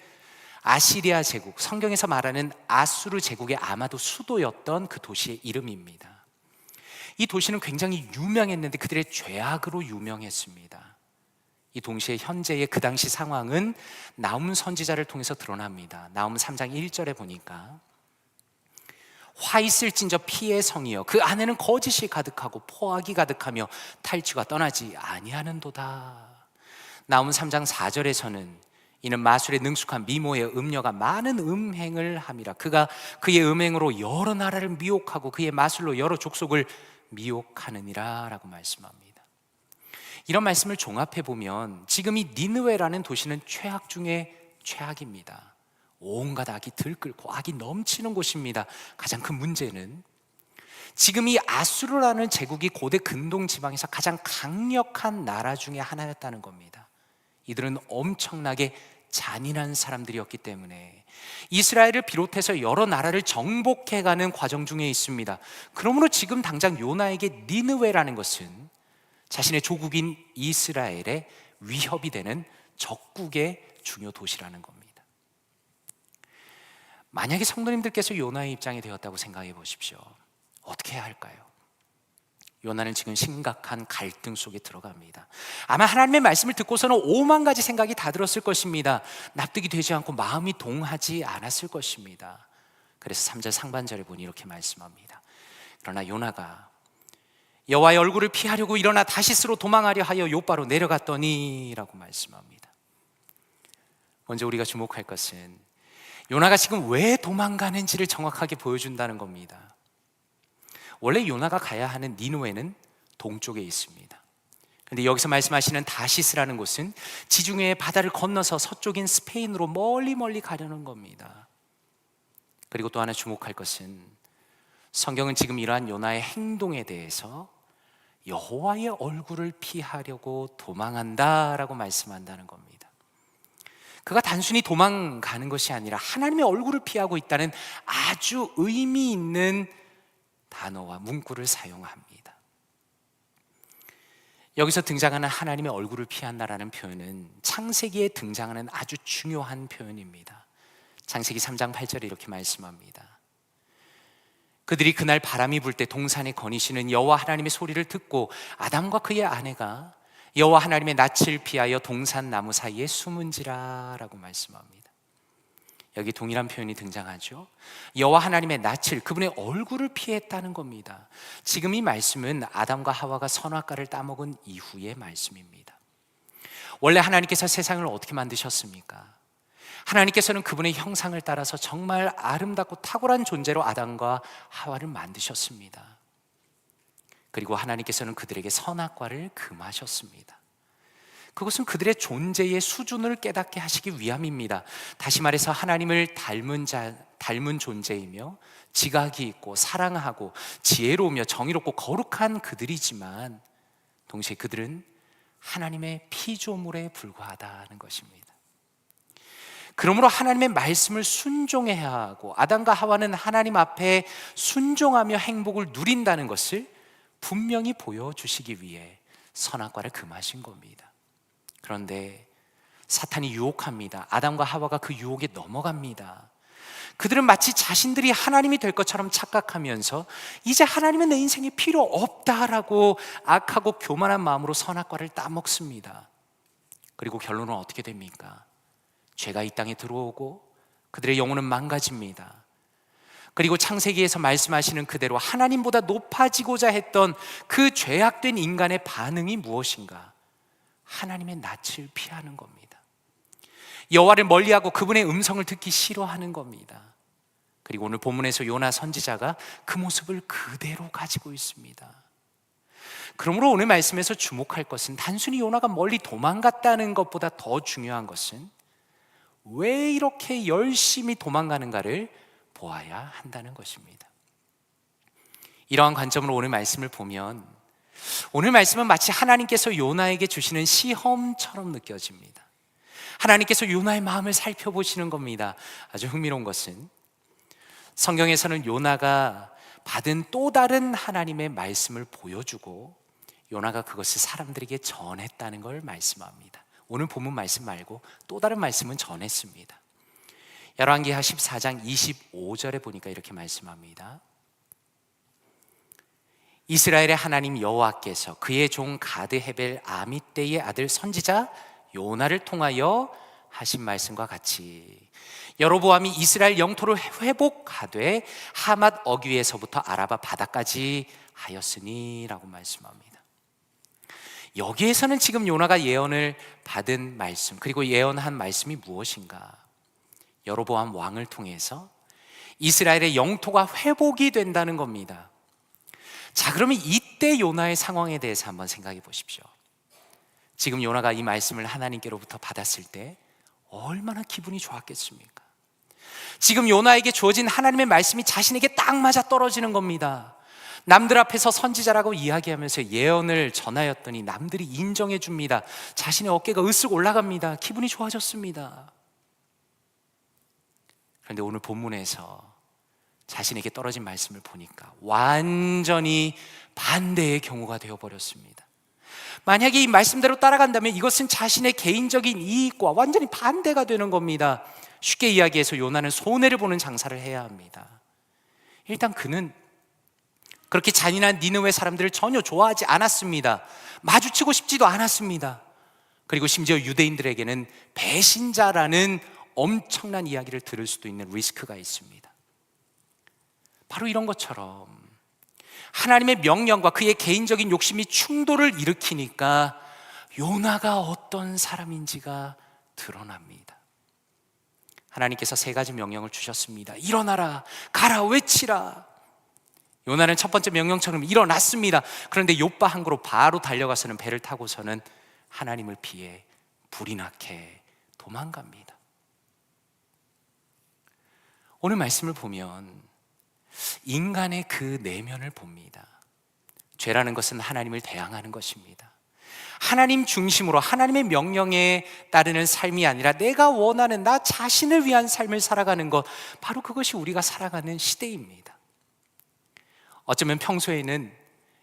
아시리아 제국, 성경에서 말하는 아수르 제국의 아마도 수도였던 그 도시의 이름입니다. 이 도시는 굉장히 유명했는데 그들의 죄악으로 유명했습니다. 이 동시에 현재의 그 당시 상황은 나훔 선지자를 통해서 드러납니다. 나훔 3장 1절에 보니까 화 있을진저 피의 성이여 그 안에는 거짓이 가득하고 포악이 가득하며 탈취가 떠나지 아니하는도다. 나훔 3장 4절에서는 이는 마술에 능숙한 미모의 음녀가 많은 음행을 함이라. 그가 그의 음행으로 여러 나라를 미혹하고 그의 마술로 여러 족속을 미혹하느니라 라고 말씀합니다. 이런 말씀을 종합해 보면 지금 이 니느웨라는 도시는 최악 중에 최악입니다. 온갖 악이 들끓고 악이 넘치는 곳입니다. 가장 큰 문제는 지금 이 아수르라는 제국이 고대 근동 지방에서 가장 강력한 나라 중에 하나였다는 겁니다. 이들은 엄청나게 잔인한 사람들이었기 때문에 이스라엘을 비롯해서 여러 나라를 정복해가는 과정 중에 있습니다. 그러므로 지금 당장 요나에게 니느웨라는 것은 자신의 조국인 이스라엘의 위협이 되는 적국의 중요 도시라는 겁니다. 만약에 성도님들께서 요나의 입장이 되었다고 생각해 보십시오. 어떻게 해야 할까요? 요나는 지금 심각한 갈등 속에 들어갑니다. 아마 하나님의 말씀을 듣고서는 5만 가지 생각이 다 들었을 것입니다. 납득이 되지 않고 마음이 동하지 않았을 것입니다. 그래서 3절 상반절에 보니 이렇게 말씀합니다. 그러나 요나가 여호와의 얼굴을 피하려고 일어나 다시스로 도망하려 하여 요바로 내려갔더니 라고 말씀합니다. 먼저 우리가 주목할 것은 요나가 지금 왜 도망가는지를 정확하게 보여준다는 겁니다. 원래 요나가 가야 하는 니느웨는 동쪽에 있습니다. 그런데 여기서 말씀하시는 다시스라는 곳은 지중해의 바다를 건너서 서쪽인 스페인으로 멀리 가려는 겁니다. 그리고 또 하나 주목할 것은 성경은 지금 이러한 요나의 행동에 대해서 여호와의 얼굴을 피하려고 도망한다라고 말씀한다는 겁니다. 그가 단순히 도망가는 것이 아니라 하나님의 얼굴을 피하고 있다는 아주 의미 있는 단어와 문구를 사용합니다. 여기서 등장하는 하나님의 얼굴을 피한다라는 표현은 창세기에 등장하는 아주 중요한 표현입니다. 창세기 3장 8절에 이렇게 말씀합니다. 그들이 그날 바람이 불 때 동산에 거니시는 여호와 하나님의 소리를 듣고 아담과 그의 아내가 여호와 하나님의 낯을 피하여 동산 나무 사이에 숨은지라 라고 말씀합니다. 여기 동일한 표현이 등장하죠. 여호와 하나님의 낯을, 그분의 얼굴을 피했다는 겁니다. 지금 이 말씀은 아담과 하와가 선악과를 따먹은 이후의 말씀입니다. 원래 하나님께서 세상을 어떻게 만드셨습니까? 하나님께서는 그분의 형상을 따라서 정말 아름답고 탁월한 존재로 아담과 하와를 만드셨습니다. 그리고 하나님께서는 그들에게 선악과를 금하셨습니다. 그것은 그들의 존재의 수준을 깨닫게 하시기 위함입니다. 다시 말해서 하나님을 닮은 존재이며 지각이 있고 사랑하고 지혜로우며 정의롭고 거룩한 그들이지만 동시에 그들은 하나님의 피조물에 불과하다는 것입니다. 그러므로 하나님의 말씀을 순종해야 하고 아담과 하와는 하나님 앞에 순종하며 행복을 누린다는 것을 분명히 보여주시기 위해 선악과를 금하신 겁니다. 그런데 사탄이 유혹합니다. 아담과 하와가 그 유혹에 넘어갑니다. 그들은 마치 자신들이 하나님이 될 것처럼 착각하면서 이제 하나님은 내 인생에 필요 없다라고 악하고 교만한 마음으로 선악과를 따먹습니다. 그리고 결론은 어떻게 됩니까? 죄가 이 땅에 들어오고 그들의 영혼은 망가집니다. 그리고 창세기에서 말씀하시는 그대로 하나님보다 높아지고자 했던 그 죄악된 인간의 반응이 무엇인가? 하나님의 낯을 피하는 겁니다. 여호와를 멀리하고 그분의 음성을 듣기 싫어하는 겁니다. 그리고 오늘 본문에서 요나 선지자가 그 모습을 그대로 가지고 있습니다. 그러므로 오늘 말씀에서 주목할 것은 단순히 요나가 멀리 도망갔다는 것보다 더 중요한 것은 왜 이렇게 열심히 도망가는가를 보아야 한다는 것입니다. 이러한 관점으로 오늘 말씀을 보면 오늘 말씀은 마치 하나님께서 요나에게 주시는 시험처럼 느껴집니다. 하나님께서 요나의 마음을 살펴보시는 겁니다. 아주 흥미로운 것은 성경에서는 요나가 받은 또 다른 하나님의 말씀을 보여주고 요나가 그것을 사람들에게 전했다는 걸 말씀합니다. 오늘 본문 말씀 말고 또 다른 말씀은 전했습니다. 열왕기하 14장 25절에 보니까 이렇게 말씀합니다. 이스라엘의 하나님 여호와께서 그의 종 가드 헤벨 아미떼의 아들 선지자 요나를 통하여 하신 말씀과 같이 여로보암이 이스라엘 영토를 회복하되 하맛 어귀에서부터 아라바 바다까지 하였으니 라고 말씀합니다. 여기에서는 지금 요나가 예언을 받은 말씀, 그리고 예언한 말씀이 무엇인가? 여로보암 왕을 통해서 이스라엘의 영토가 회복이 된다는 겁니다. 자, 그러면 이때 요나의 상황에 대해서 한번 생각해 보십시오. 지금 요나가 이 말씀을 하나님께로부터 받았을 때 얼마나 기분이 좋았겠습니까? 지금 요나에게 주어진 하나님의 말씀이 자신에게 딱 맞아 떨어지는 겁니다. 남들 앞에서 선지자라고 이야기하면서 예언을 전하였더니 남들이 인정해 줍니다. 자신의 어깨가 으쓱 올라갑니다. 기분이 좋아졌습니다. 그런데 오늘 본문에서 자신에게 떨어진 말씀을 보니까 완전히 반대의 경우가 되어버렸습니다. 만약에 이 말씀대로 따라간다면 이것은 자신의 개인적인 이익과 완전히 반대가 되는 겁니다. 쉽게 이야기해서 요나는 손해를 보는 장사를 해야 합니다. 일단 그는 그렇게 잔인한 니느웨 사람들을 전혀 좋아하지 않았습니다. 마주치고 싶지도 않았습니다. 그리고 심지어 유대인들에게는 배신자라는 엄청난 이야기를 들을 수도 있는 리스크가 있습니다. 바로 이런 것처럼 하나님의 명령과 그의 개인적인 욕심이 충돌을 일으키니까 요나가 어떤 사람인지가 드러납니다. 하나님께서 3가지 명령을 주셨습니다. 일어나라, 가라, 외치라. 요나는 첫 번째 명령처럼 일어났습니다. 그런데 욥바 항구로 바로 달려가서는 배를 타고서는 하나님을 피해 불이 나게 도망갑니다. 오늘 말씀을 보면 인간의 그 내면을 봅니다. 죄라는 것은 하나님을 대항하는 것입니다. 하나님 중심으로 하나님의 명령에 따르는 삶이 아니라 내가 원하는 나 자신을 위한 삶을 살아가는 것, 바로 그것이 우리가 살아가는 시대입니다. 어쩌면 평소에는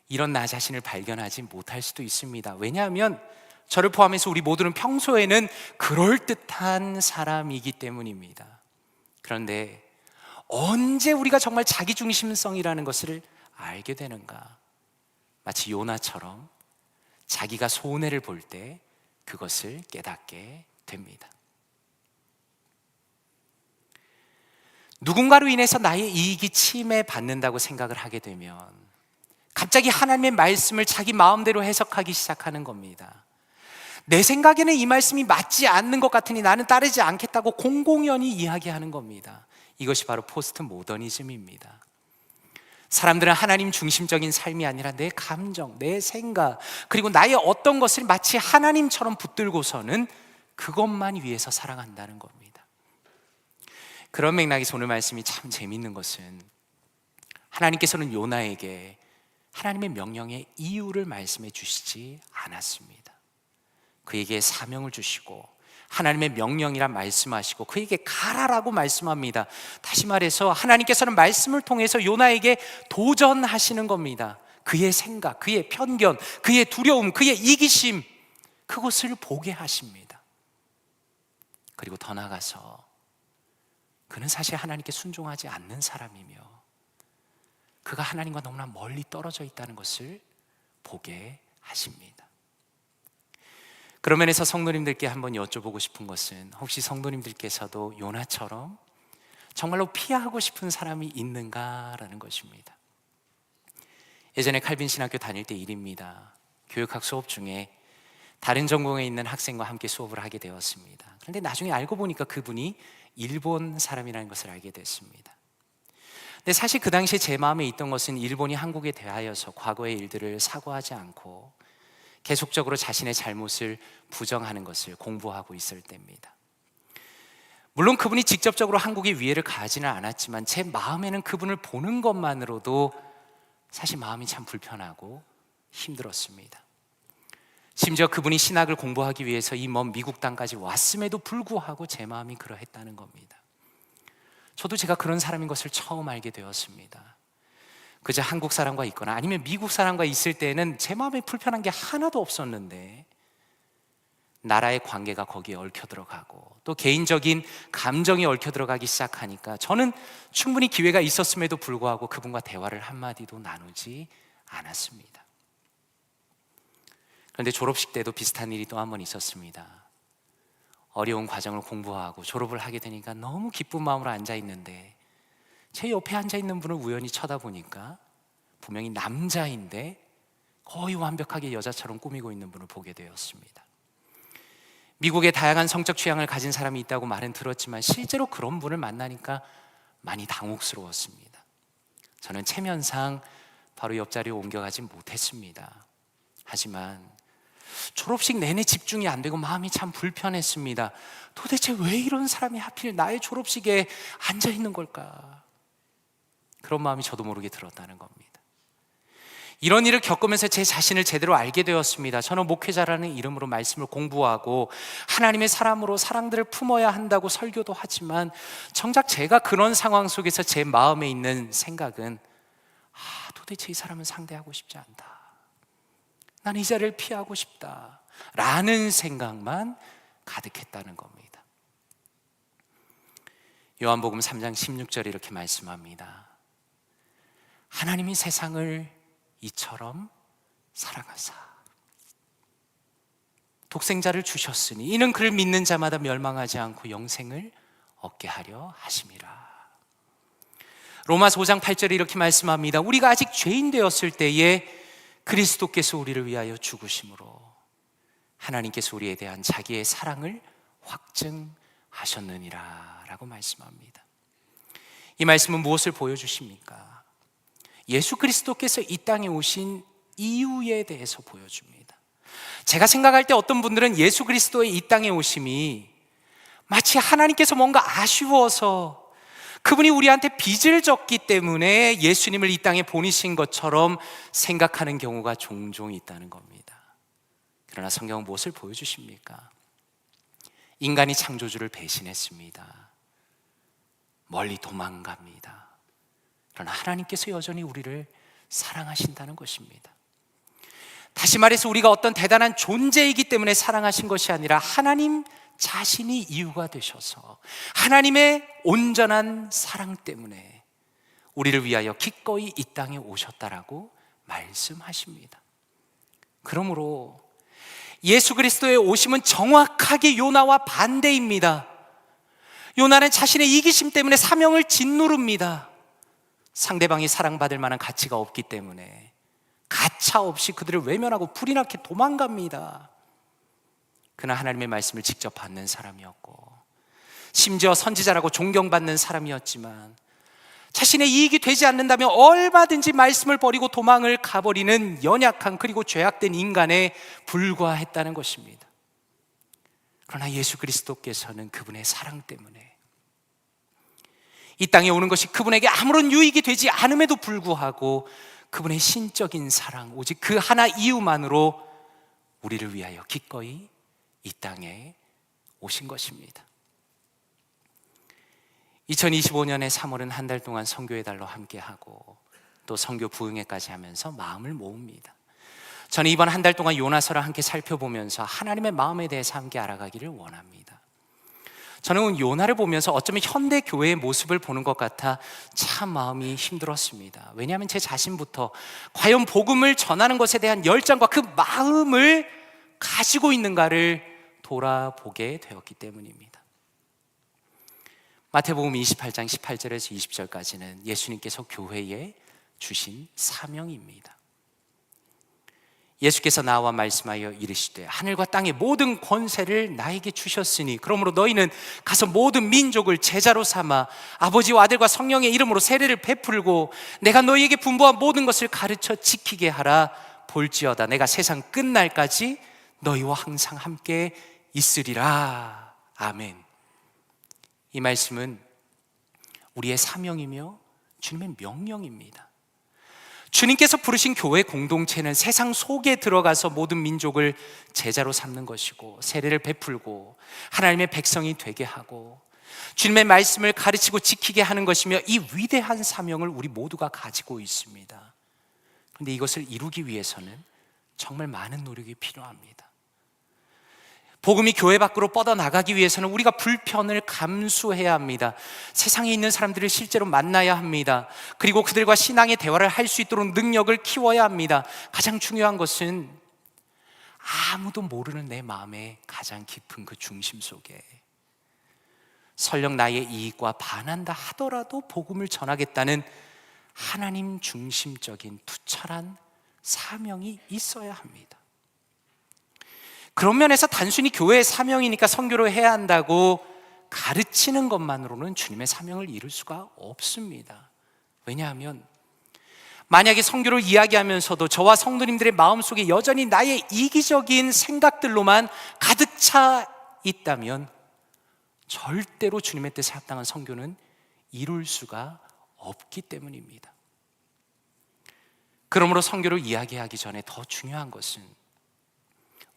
이런 나 자신을 발견하지 못할 수도 있습니다. 왜냐하면 저를 포함해서 우리 모두는 평소에는 그럴듯한 사람이기 때문입니다. 그런데 언제 우리가 정말 자기중심성이라는 것을 알게 되는가? 마치 요나처럼 자기가 손해를 볼 때 그것을 깨닫게 됩니다. 누군가로 인해서 나의 이익이 침해받는다고 생각을 하게 되면 갑자기 하나님의 말씀을 자기 마음대로 해석하기 시작하는 겁니다. 내 생각에는 이 말씀이 맞지 않는 것 같으니 나는 따르지 않겠다고 공공연히 이야기하는 겁니다. 이것이 바로 포스트 모더니즘입니다. 사람들은 하나님 중심적인 삶이 아니라 내 감정, 내 생각, 그리고 나의 어떤 것을 마치 하나님처럼 붙들고서는 그것만 위해서 살아간다는 겁니다. 그런 맥락에서 오늘 말씀이 참 재미있는 것은 하나님께서는 요나에게 하나님의 명령의 이유를 말씀해 주시지 않았습니다. 그에게 사명을 주시고 하나님의 명령이라 말씀하시고 그에게 가라라고 말씀합니다. 다시 말해서 하나님께서는 말씀을 통해서 요나에게 도전하시는 겁니다. 그의 생각, 그의 편견, 그의 두려움, 그의 이기심, 그것을 보게 하십니다. 그리고 더 나아가서 그는 사실 하나님께 순종하지 않는 사람이며 그가 하나님과 너무나 멀리 떨어져 있다는 것을 보게 하십니다. 그런 면에서 성도님들께 한번 여쭤보고 싶은 것은 혹시 성도님들께서도 요나처럼 정말로 피하고 싶은 사람이 있는가라는 것입니다. 예전에 칼빈 신학교 다닐 때 일입니다. 교육학 수업 중에 다른 전공에 있는 학생과 함께 수업을 하게 되었습니다. 그런데 나중에 알고 보니까 그분이 일본 사람이라는 것을 알게 됐습니다. 근데 사실 그 당시에 제 마음에 있던 것은 일본이 한국에 대하여서 과거의 일들을 사과하지 않고 계속적으로 자신의 잘못을 부정하는 것을 공부하고 있을 때입니다. 물론 그분이 직접적으로 한국에 위해를 가하지는 않았지만 제 마음에는 그분을 보는 것만으로도 사실 마음이 참 불편하고 힘들었습니다. 심지어 그분이 신학을 공부하기 위해서 이 먼 미국 땅까지 왔음에도 불구하고 제 마음이 그러했다는 겁니다. 저도 제가 그런 사람인 것을 처음 알게 되었습니다. 그저 한국 사람과 있거나 아니면 미국 사람과 있을 때는 제 마음에 불편한 게 하나도 없었는데 나라의 관계가 거기에 얽혀 들어가고 또 개인적인 감정이 얽혀 들어가기 시작하니까 저는 충분히 기회가 있었음에도 불구하고 그분과 대화를 한마디도 나누지 않았습니다. 그런데 졸업식 때도 비슷한 일이 또 한 번 있었습니다. 어려운 과정을 공부하고 졸업을 하게 되니까 너무 기쁜 마음으로 앉아 있는데 제 옆에 앉아 있는 분을 우연히 쳐다보니까 분명히 남자인데 거의 완벽하게 여자처럼 꾸미고 있는 분을 보게 되었습니다. 미국에 다양한 성적 취향을 가진 사람이 있다고 말은 들었지만 실제로 그런 분을 만나니까 많이 당혹스러웠습니다. 저는 체면상 바로 옆자리에 옮겨가지 못했습니다. 하지만 졸업식 내내 집중이 안 되고 마음이 참 불편했습니다. 도대체 왜 이런 사람이 하필 나의 졸업식에 앉아 있는 걸까? 그런 마음이 저도 모르게 들었다는 겁니다. 이런 일을 겪으면서 제 자신을 제대로 알게 되었습니다. 저는 목회자라는 이름으로 말씀을 공부하고 하나님의 사람으로 사랑들을 품어야 한다고 설교도 하지만 정작 제가 그런 상황 속에서 제 마음에 있는 생각은 도대체 이 사람은 상대하고 싶지 않다. 난 이 자리를 피하고 싶다 라는 생각만 가득했다는 겁니다. 요한복음 3장 16절에 이렇게 말씀합니다. 하나님이 세상을 이처럼 사랑하사 독생자를 주셨으니 이는 그를 믿는 자마다 멸망하지 않고 영생을 얻게 하려 하심이라. 로마서 5장 8절에 이렇게 말씀합니다. 우리가 아직 죄인 되었을 때에 그리스도께서 우리를 위하여 죽으심으로 하나님께서 우리에 대한 자기의 사랑을 확증하셨느니라 라고 말씀합니다. 이 말씀은 무엇을 보여주십니까? 예수 그리스도께서 이 땅에 오신 이유에 대해서 보여줍니다. 제가 생각할 때 어떤 분들은 예수 그리스도의 이 땅에 오심이 마치 하나님께서 뭔가 아쉬워서 그분이 우리한테 빚을 졌기 때문에 예수님을 이 땅에 보내신 것처럼 생각하는 경우가 종종 있다는 겁니다. 그러나 성경은 무엇을 보여주십니까? 인간이 창조주를 배신했습니다. 멀리 도망갑니다. 그러나 하나님께서 여전히 우리를 사랑하신다는 것입니다. 다시 말해서 우리가 어떤 대단한 존재이기 때문에 사랑하신 것이 아니라 하나님 자신이 이유가 되셔서 하나님의 온전한 사랑 때문에 우리를 위하여 기꺼이 이 땅에 오셨다라고 말씀하십니다. 그러므로 예수 그리스도의 오심은 정확하게 요나와 반대입니다. 요나는 자신의 이기심 때문에 사명을 짓누릅니다. 상대방이 사랑받을 만한 가치가 없기 때문에 가차없이 그들을 외면하고 불이 나게 도망갑니다. 그러나 하나님의 말씀을 직접 받는 사람이었고 심지어 선지자라고 존경받는 사람이었지만 자신의 이익이 되지 않는다면 얼마든지 말씀을 버리고 도망을 가버리는 연약한 그리고 죄악된 인간에 불과했다는 것입니다. 그러나 예수 그리스도께서는 그분의 사랑 때문에 이 땅에 오는 것이 그분에게 아무런 유익이 되지 않음에도 불구하고 그분의 신적인 사랑, 오직 그 하나 이유만으로 우리를 위하여 기꺼이 이 땅에 오신 것입니다. 2025년의 3월은 한 달 동안 선교의 달로 함께하고 또 선교 부흥회까지 하면서 마음을 모읍니다. 저는 이번 한 달 동안 요나서를 함께 살펴보면서 하나님의 마음에 대해서 함께 알아가기를 원합니다. 저는 요나를 보면서 어쩌면 현대 교회의 모습을 보는 것 같아 참 마음이 힘들었습니다. 왜냐하면 제 자신부터 과연 복음을 전하는 것에 대한 열정과 그 마음을 가지고 있는가를 돌아보게 되었기 때문입니다. 마태복음 28장 18절에서 20절까지는 예수님께서 교회에 주신 사명입니다. 예수께서 나와 말씀하여 이르시되 하늘과 땅의 모든 권세를 나에게 주셨으니 그러므로 너희는 가서 모든 민족을 제자로 삼아 아버지와 아들과 성령의 이름으로 세례를 베풀고 내가 너희에게 분부한 모든 것을 가르쳐 지키게 하라. 볼지어다 내가 세상 끝날까지 너희와 항상 함께 있으리라. 아멘. 이 말씀은 우리의 사명이며 주님의 명령입니다. 주님께서 부르신 교회 공동체는 세상 속에 들어가서 모든 민족을 제자로 삼는 것이고 그세례를 베풀고 하나님의 백성이 되게 하고 주님의 말씀을 가르치고 지키게 하는 것이며 이 위대한 사명을 우리 모두가 가지고 있습니다. 그런데 이것을 이루기 위해서는 정말 많은 노력이 필요합니다. 복음이 교회 밖으로 뻗어나가기 위해서는 우리가 불편을 감수해야 합니다. 세상에 있는 사람들을 실제로 만나야 합니다. 그리고 그들과 신앙의 대화를 할 수 있도록 능력을 키워야 합니다. 가장 중요한 것은 아무도 모르는 내 마음의 가장 깊은 그 중심 속에 설령 나의 이익과 반한다 하더라도 복음을 전하겠다는 하나님 중심적인 투철한 사명이 있어야 합니다. 그런 면에서 단순히 교회의 사명이니까 선교를 해야 한다고 가르치는 것만으로는 주님의 사명을 이룰 수가 없습니다. 왜냐하면 만약에 선교를 이야기하면서도 저와 성도님들의 마음속에 여전히 나의 이기적인 생각들로만 가득 차 있다면 절대로 주님의 뜻에 합당한 선교는 이룰 수가 없기 때문입니다. 그러므로 선교를 이야기하기 전에 더 중요한 것은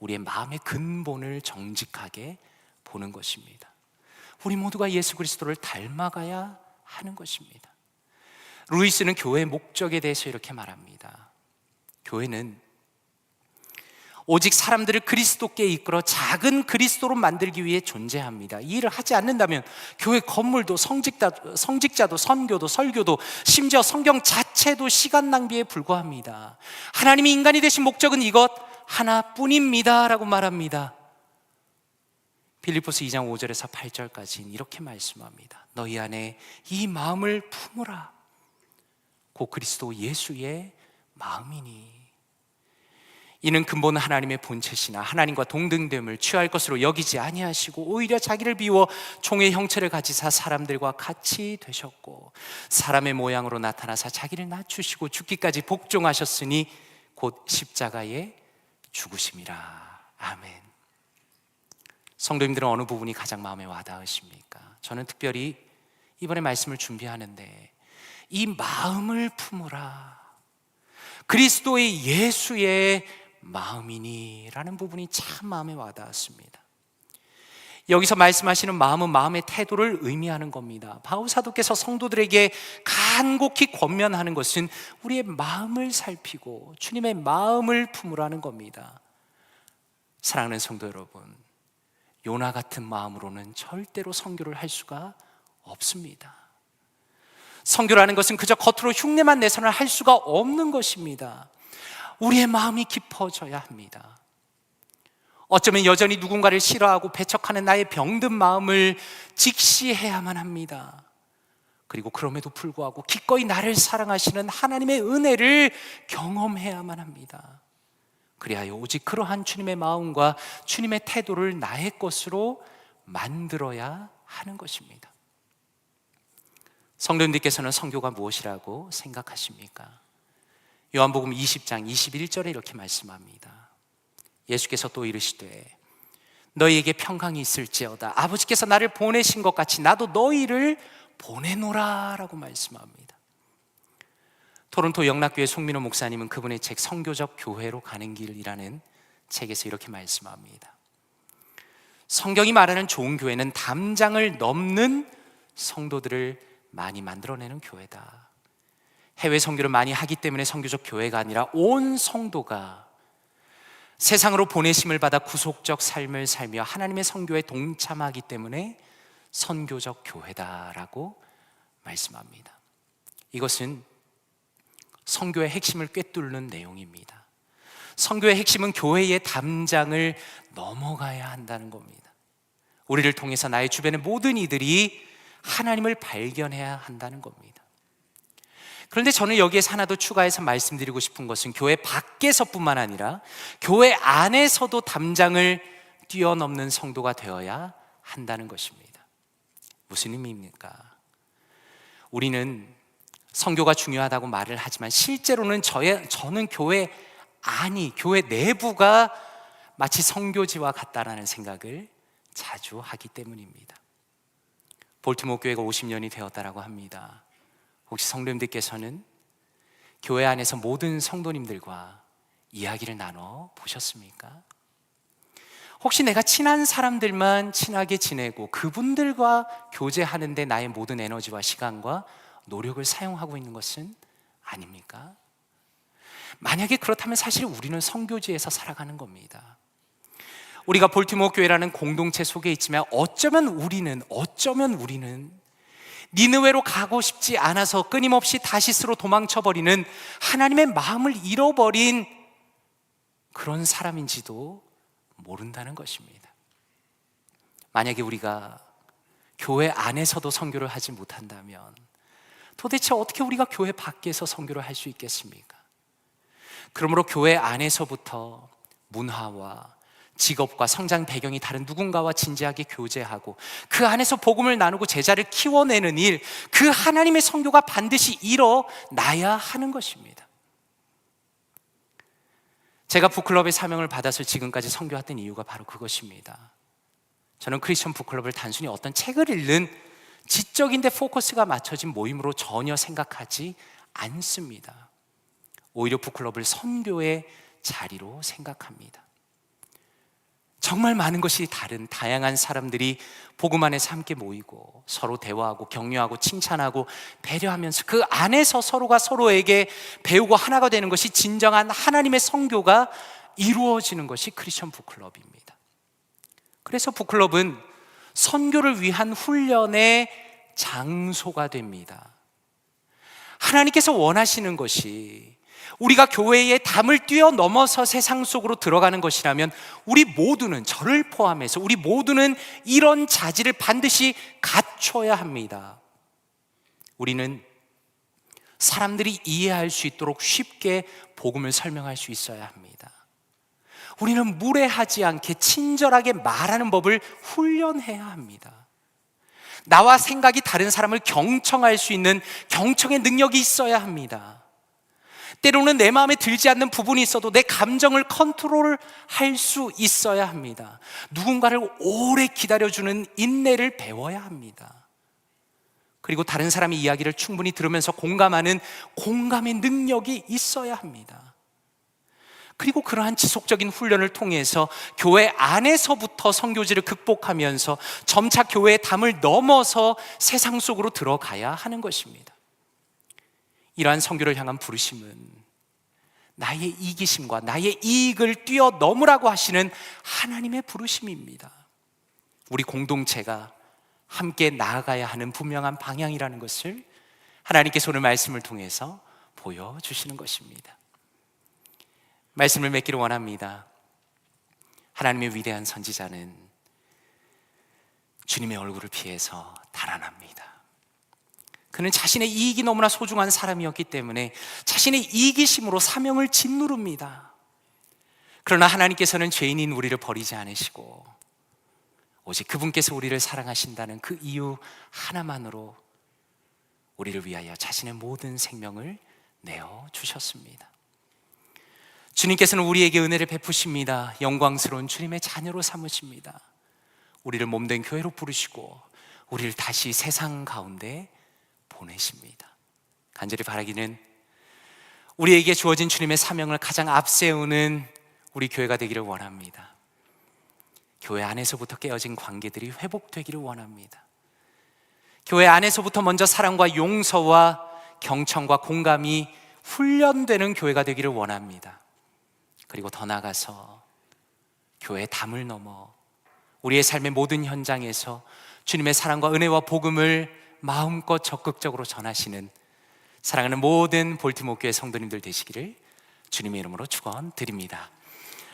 우리의 마음의 근본을 정직하게 보는 것입니다. 우리 모두가 예수 그리스도를 닮아가야 하는 것입니다. 루이스는 교회의 목적에 대해서 이렇게 말합니다. 교회는 오직 사람들을 그리스도께 이끌어 작은 그리스도로 만들기 위해 존재합니다. 이 일을 하지 않는다면 교회 건물도 성직자도 선교도 설교도 심지어 성경 자체도 시간 낭비에 불과합니다. 하나님이 인간이 되신 목적은 이것 하나뿐입니다 라고 말합니다. 빌립보서 2장 5절에서 8절까지 이렇게 말씀합니다. 너희 안에 이 마음을 품으라. 곧 그리스도 예수의 마음이니 이는 근본 하나님의 본체시나 하나님과 동등됨을 취할 것으로 여기지 아니하시고 오히려 자기를 비워 종의 형체를 가지사 사람들과 같이 되셨고 사람의 모양으로 나타나사 자기를 낮추시고 죽기까지 복종하셨으니 곧 십자가에 죽으심이라. 아멘. 성도님들은 어느 부분이 가장 마음에 와닿으십니까? 저는 특별히 이번에 말씀을 준비하는데 이 마음을 품으라. 그리스도의 예수의 마음이니 라는 부분이 참 마음에 와닿았습니다. 여기서 말씀하시는 마음은 마음의 태도를 의미하는 겁니다. 바울 사도께서 성도들에게 간곡히 권면하는 것은 우리의 마음을 살피고 주님의 마음을 품으라는 겁니다. 사랑하는 성도 여러분, 요나 같은 마음으로는 절대로 선교를 할 수가 없습니다. 선교라는 것은 그저 겉으로 흉내만 내서는 할 수가 없는 것입니다. 우리의 마음이 깊어져야 합니다. 어쩌면 여전히 누군가를 싫어하고 배척하는 나의 병든 마음을 직시해야만 합니다. 그리고 그럼에도 불구하고 기꺼이 나를 사랑하시는 하나님의 은혜를 경험해야만 합니다. 그리하여 오직 그러한 주님의 마음과 주님의 태도를 나의 것으로 만들어야 하는 것입니다. 성도님들께서는 선교가 무엇이라고 생각하십니까? 요한복음 20장 21절에 이렇게 말씀합니다. 예수께서 또 이르시되 너희에게 평강이 있을지어다 아버지께서 나를 보내신 것 같이 나도 너희를 보내노라 라고 말씀합니다. 토론토 영락교회 송민호 목사님은 그분의 책 선교적 교회로 가는 길이라는 책에서 이렇게 말씀합니다. 성경이 말하는 좋은 교회는 담장을 넘는 성도들을 많이 만들어내는 교회다. 해외 선교를 많이 하기 때문에 선교적 교회가 아니라 온 성도가 세상으로 보내심을 받아 구속적 삶을 살며 하나님의 선교에 동참하기 때문에 선교적 교회다라고 말씀합니다. 이것은 선교의 핵심을 꿰뚫는 내용입니다. 선교의 핵심은 교회의 담장을 넘어가야 한다는 겁니다. 우리를 통해서 나의 주변의 모든 이들이 하나님을 발견해야 한다는 겁니다. 그런데 저는 여기에서 하나 더 추가해서 말씀드리고 싶은 것은 교회 밖에서뿐만 아니라 교회 안에서도 담장을 뛰어넘는 성도가 되어야 한다는 것입니다. 무슨 의미입니까? 우리는 선교가 중요하다고 말을 하지만 실제로는 저는 교회 내부가 마치 선교지와 같다라는 생각을 자주 하기 때문입니다. 볼티모어 교회가 50년이 되었다라고 합니다. 혹시 성도님들께서는 교회 안에서 모든 성도님들과 이야기를 나눠 보셨습니까? 혹시 내가 친한 사람들만 친하게 지내고 그분들과 교제하는데 나의 모든 에너지와 시간과 노력을 사용하고 있는 것은 아닙니까? 만약에 그렇다면 사실 우리는 선교지에서 살아가는 겁니다. 우리가 볼티모어 교회라는 공동체 속에 있지만 어쩌면 우리는 니느웨로 가고 싶지 않아서 끊임없이 다시스로 도망쳐버리는 하나님의 마음을 잃어버린 그런 사람인지도 모른다는 것입니다. 만약에 우리가 교회 안에서도 선교를 하지 못한다면 도대체 어떻게 우리가 교회 밖에서 선교를 할 수 있겠습니까? 그러므로 교회 안에서부터 문화와 직업과 성장 배경이 다른 누군가와 진지하게 교제하고 그 안에서 복음을 나누고 제자를 키워내는 일, 그 하나님의 선교가 반드시 일어나야 하는 것입니다. 제가 북클럽의 사명을 받아서 지금까지 선교했던 이유가 바로 그것입니다. 저는 크리스천 북클럽을 단순히 어떤 책을 읽는 지적인데 포커스가 맞춰진 모임으로 전혀 생각하지 않습니다. 오히려 북클럽을 선교의 자리로 생각합니다. 정말 많은 것이 다른 다양한 사람들이 복음 안에서 함께 모이고 서로 대화하고 격려하고 칭찬하고 배려하면서 그 안에서 서로가 서로에게 배우고 하나가 되는 것이 진정한 하나님의 선교가 이루어지는 것이 크리스천 북클럽입니다. 그래서 북클럽은 선교를 위한 훈련의 장소가 됩니다. 하나님께서 원하시는 것이 우리가 교회의 담을 뛰어넘어서 세상 속으로 들어가는 것이라면 우리 모두는, 저를 포함해서 우리 모두는 이런 자질을 반드시 갖춰야 합니다. 우리는 사람들이 이해할 수 있도록 쉽게 복음을 설명할 수 있어야 합니다. 우리는 무례하지 않게 친절하게 말하는 법을 훈련해야 합니다. 나와 생각이 다른 사람을 경청할 수 있는 경청의 능력이 있어야 합니다. 때로는 내 마음에 들지 않는 부분이 있어도 내 감정을 컨트롤할 수 있어야 합니다. 누군가를 오래 기다려주는 인내를 배워야 합니다. 그리고 다른 사람의 이야기를 충분히 들으면서 공감하는 공감의 능력이 있어야 합니다. 그리고 그러한 지속적인 훈련을 통해서 교회 안에서부터 선교지를 극복하면서 점차 교회의 담을 넘어서 세상 속으로 들어가야 하는 것입니다. 이러한 선교를 향한 부르심은 나의 이기심과 나의 이익을 뛰어넘으라고 하시는 하나님의 부르심입니다. 우리 공동체가 함께 나아가야 하는 분명한 방향이라는 것을 하나님께서 오늘 말씀을 통해서 보여주시는 것입니다. 말씀을 맺기를 원합니다. 하나님의 위대한 선지자는 주님의 얼굴을 피해서 달아납니다. 그는 자신의 이익이 너무나 소중한 사람이었기 때문에 자신의 이기심으로 사명을 짓누릅니다. 그러나 하나님께서는 죄인인 우리를 버리지 않으시고 오직 그분께서 우리를 사랑하신다는 그 이유 하나만으로 우리를 위하여 자신의 모든 생명을 내어주셨습니다. 주님께서는 우리에게 은혜를 베푸십니다. 영광스러운 주님의 자녀로 삼으십니다. 우리를 몸된 교회로 부르시고 우리를 다시 세상 가운데 보내십니다. 간절히 바라기는 우리에게 주어진 주님의 사명을 가장 앞세우는 우리 교회가 되기를 원합니다. 교회 안에서부터 깨어진 관계들이 회복되기를 원합니다. 교회 안에서부터 먼저 사랑과 용서와 경청과 공감이 훈련되는 교회가 되기를 원합니다. 그리고 더 나아가서 교회의 담을 넘어 우리의 삶의 모든 현장에서 주님의 사랑과 은혜와 복음을 마음껏 적극적으로 전하시는 사랑하는 모든 볼티모어 교회 성도님들 되시기를 주님의 이름으로 축원드립니다.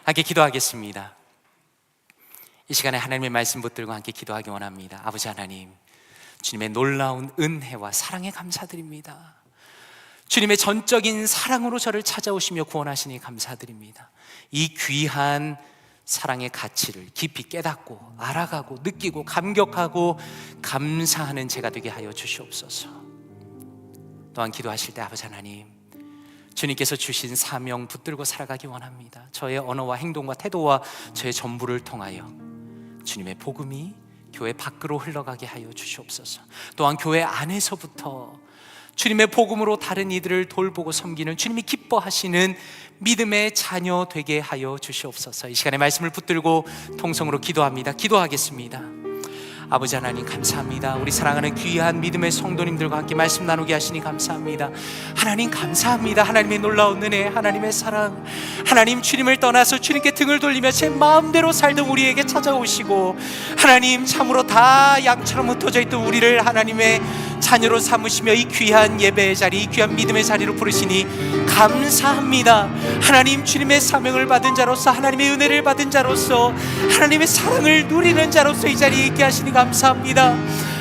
함께 기도하겠습니다. 이 시간에 하나님의 말씀 붙들고 함께 기도하기 원합니다. 아버지 하나님, 주님의 놀라운 은혜와 사랑에 감사드립니다. 주님의 전적인 사랑으로 저를 찾아오시며 구원하시니 감사드립니다. 이 귀한 사랑의 가치를 깊이 깨닫고 알아가고 느끼고 감격하고 감사하는 제가 되게 하여 주시옵소서. 또한 기도하실 때 아버지 하나님, 주님께서 주신 사명 붙들고 살아가기 원합니다. 저의 언어와 행동과 태도와 저의 전부를 통하여 주님의 복음이 교회 밖으로 흘러가게 하여 주시옵소서. 또한 교회 안에서부터 주님의 복음으로 다른 이들을 돌보고 섬기는 주님이 기뻐하시는 믿음의 자녀 되게 하여 주시옵소서. 이 시간에 말씀을 붙들고 통성으로 기도합니다. 기도하겠습니다. 아버지 하나님 감사합니다. 우리 사랑하는 귀한 믿음의 성도님들과 함께 말씀 나누게 하시니 감사합니다. 하나님 감사합니다. 하나님의 놀라운 은혜, 하나님의 사랑, 하나님 주님을 떠나서 주님께 등을 돌리며 제 마음대로 살던 우리에게 찾아오시고 하나님 참으로 다 양처럼 흩어져 있던 우리를 하나님의 자녀로 삼으시며 이 귀한 예배의 자리, 이 귀한 믿음의 자리로 부르시니 감사합니다. 하나님 주님의 사명을 받은 자로서, 하나님의 은혜를 받은 자로서, 하나님의 사랑을 누리는 자로서 이 자리에 있게 하시니 감사합니다.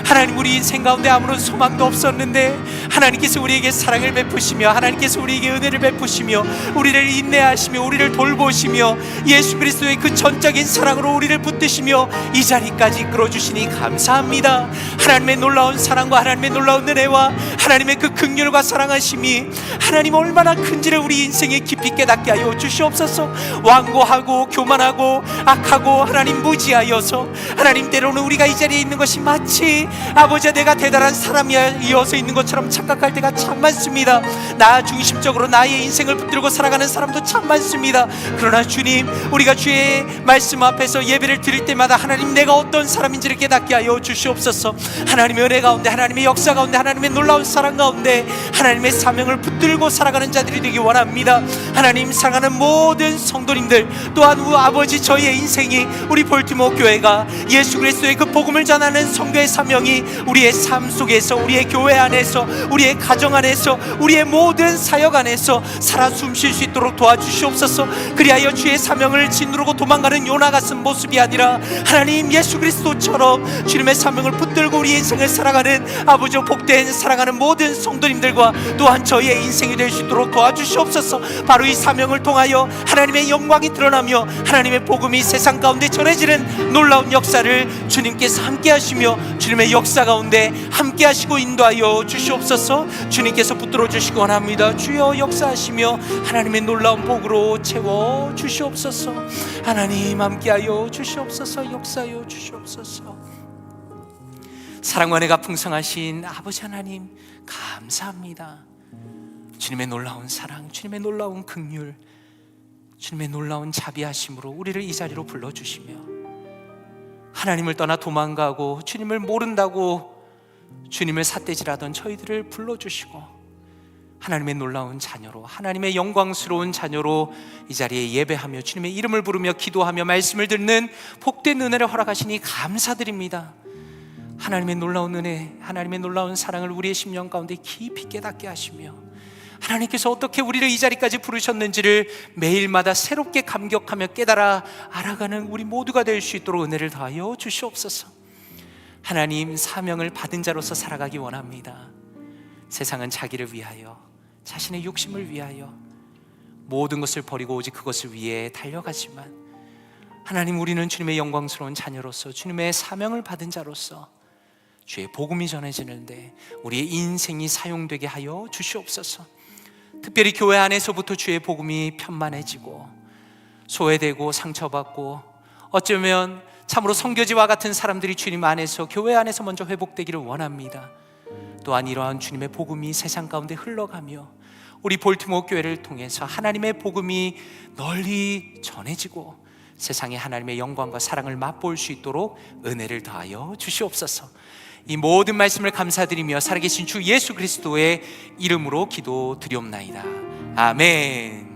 하나님, 우리 인생 가운데 아무런 소망도 없었는데 하나님께서 우리에게 사랑을 베푸시며, 하나님께서 우리에게 은혜를 베푸시며, 우리를 인내하시며 우리를 돌보시며 예수 그리스도의 그 전적인 사랑으로 우리를 붙드시며 이 자리까지 이끌어주시니 감사합니다. 하나님의 놀라운 사랑과 하나님의 놀라운 은혜와 하나님의 그 긍휼과 사랑하심이 하나님 얼마나 큰지를 우리 인생에 깊이 깨닫게 하여 주시옵소서. 완고하고 교만하고 악하고 하나님 무지하여서 하나님 때로는 우리가 이 자리에 있는 것이 마치 아버지 내가 대단한 사람이어서 있는 것처럼 착각할 때가 참 많습니다. 나 중심적으로 나의 인생을 붙들고 살아가는 사람도 참 많습니다. 그러나 주님, 우리가 주의 말씀 앞에서 예배를 드릴 때마다 하나님 내가 어떤 사람인지를 깨닫게 하여 주시옵소서. 하나님의 은혜 가운데, 하나님의 역사 가운데, 하나님의 놀라운 사랑 가운데 하나님의 사명을 붙들고 살아가는 자들이 되기 원합니다. 하나님, 사랑하는 모든 성도님들, 또한 우리 아버지 저희의 인생이, 우리 볼티모어 교회가 예수 그리스도의 그 복음을 전하는 선교의 사명이 우리의 삶 속에서, 우리의 교회 안에서, 우리의 가정 안에서, 우리의 모든 사역 안에서 살아 숨쉴 수 있도록 도와주시옵소서. 그리하여 주의 사명을 짓누르고 도망가는 요나 같은 모습이 아니라 하나님 예수 그리스도처럼 주님의 사명을 붙들고 우리 인생을 살아가는 아버지 복된 사랑하는 모든 성도님들과 또한 저희의 인생이 될 수 있도록 도와주시옵소서. 바로 이 사명을 통하여 하나님의 영광이 드러나며 하나님의 복음이 세상 가운데 전해지는 놀라운 역사를 주님께서 함께 하시며 주님의 역사 가운데 함께 하시고 인도하여 주시옵소서. 주님께서 붙들어 주시기 원합니다. 주여 역사하시며 하나님의 놀라운 복으로 채워 주시옵소서. 하나님 함께하여 주시옵소서. 역사하여 주시옵소서. 사랑과 은혜가 풍성하신 아버지 하나님 감사합니다. 주님의 놀라운 사랑, 주님의 놀라운 긍휼, 주님의 놀라운 자비하심으로 우리를 이 자리로 불러주시며 하나님을 떠나 도망가고 주님을 모른다고 주님을 삿대질하던 저희들을 불러주시고 하나님의 놀라운 자녀로, 하나님의 영광스러운 자녀로 이 자리에 예배하며 주님의 이름을 부르며 기도하며 말씀을 듣는 복된 은혜를 허락하시니 감사드립니다. 하나님의 놀라운 은혜, 하나님의 놀라운 사랑을 우리의 심령 가운데 깊이 깨닫게 하시며 하나님께서 어떻게 우리를 이 자리까지 부르셨는지를 매일마다 새롭게 감격하며 깨달아 알아가는 우리 모두가 될 수 있도록 은혜를 더하여 주시옵소서. 하나님, 사명을 받은 자로서 살아가기 원합니다. 세상은 자기를 위하여, 자신의 욕심을 위하여 모든 것을 버리고 오직 그것을 위해 달려가지만 하나님, 우리는 주님의 영광스러운 자녀로서, 주님의 사명을 받은 자로서 주의 복음이 전해지는데 우리의 인생이 사용되게 하여 주시옵소서. 특별히 교회 안에서부터 주의 복음이 편만해지고 소외되고 상처받고 어쩌면 참으로 선교지와 같은 사람들이 주님 안에서, 교회 안에서 먼저 회복되기를 원합니다. 또한 이러한 주님의 복음이 세상 가운데 흘러가며 우리 볼티모어 교회를 통해서 하나님의 복음이 널리 전해지고 세상에 하나님의 영광과 사랑을 맛볼 수 있도록 은혜를 더하여 주시옵소서. 이 모든 말씀을 감사드리며 살아계신 주 예수 그리스도의 이름으로 기도드리옵나이다. 아멘.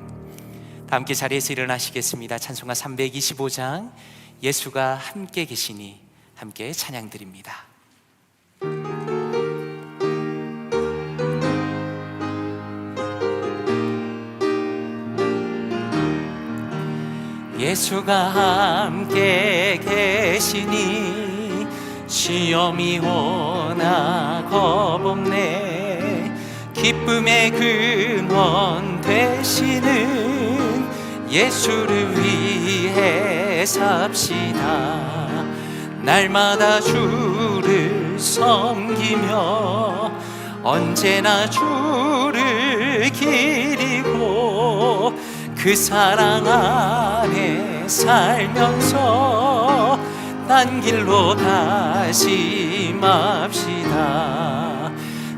다 함께 자리에서 일어나시겠습니다. 찬송가 325장 예수가 함께 계시니 함께 찬양드립니다. 예수가 함께 계시니 시험이 오나 겁없네. 기쁨의 근원 되시는 예수를 위해 삽시다. 날마다 주를 섬기며 언제나 주를 기리고 그 사랑 안에 살면서 딴 길로 다시 맙시다.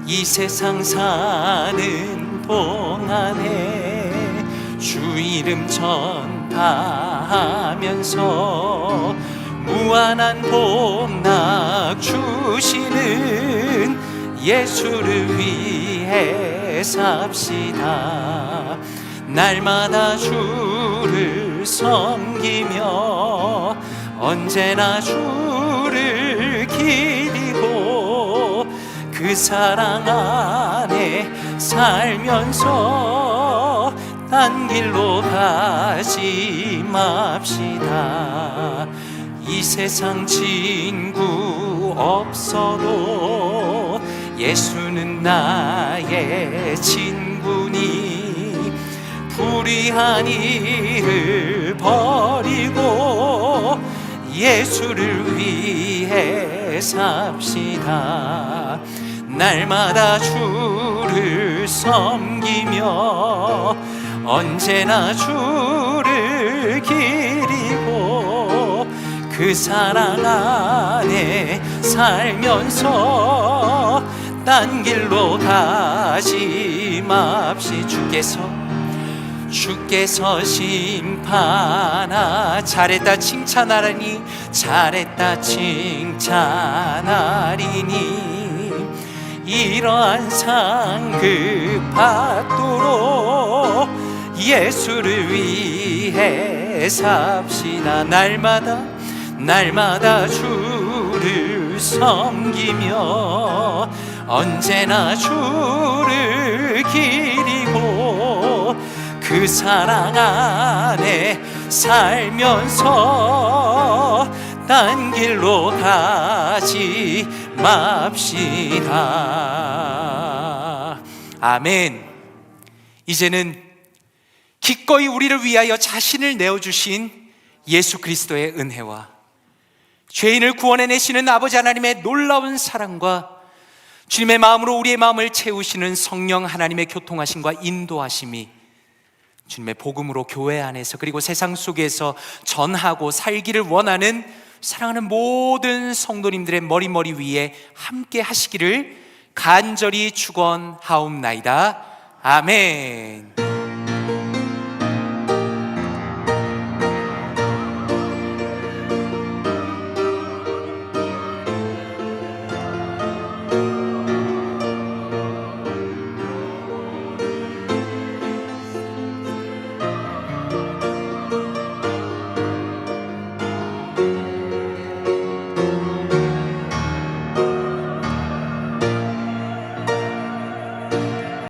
이 세상 사는 동안에 주 이름 전파하면서 무한한 복락 주시는 예수를 위해 삽시다. 날마다 주를 섬기며 언제나 주를 기리고 그 사랑 안에 살면서 딴 길로 가지 맙시다. 이 세상 친구 없어도 예수는 나의 친구니 불의한 일을 버리고 예수를 위해 삽시다. 날마다 주를 섬기며 언제나 주를 기리고 그 사랑 안에 살면서 딴 길로 가지 맙시. 주께서 심판하 잘했다 칭찬하리니 잘했다 칭찬하리니 이러한 상급 받도록 예수를 위해 삽시다. 날마다 주를 섬기며 언제나 주를 기리고 그 사랑 안에 살면서 딴 길로 가지 맙시다. 아멘. 이제는 기꺼이 우리를 위하여 자신을 내어주신 예수 그리스도의 은혜와 죄인을 구원해내시는 아버지 하나님의 놀라운 사랑과 주님의 마음으로 우리의 마음을 채우시는 성령 하나님의 교통하심과 인도하심이 주님의 복음으로 교회 안에서 그리고 세상 속에서 전하고 살기를 원하는 사랑하는 모든 성도님들의 머리 위에 함께 하시기를 간절히 축원하옵나이다. 아멘.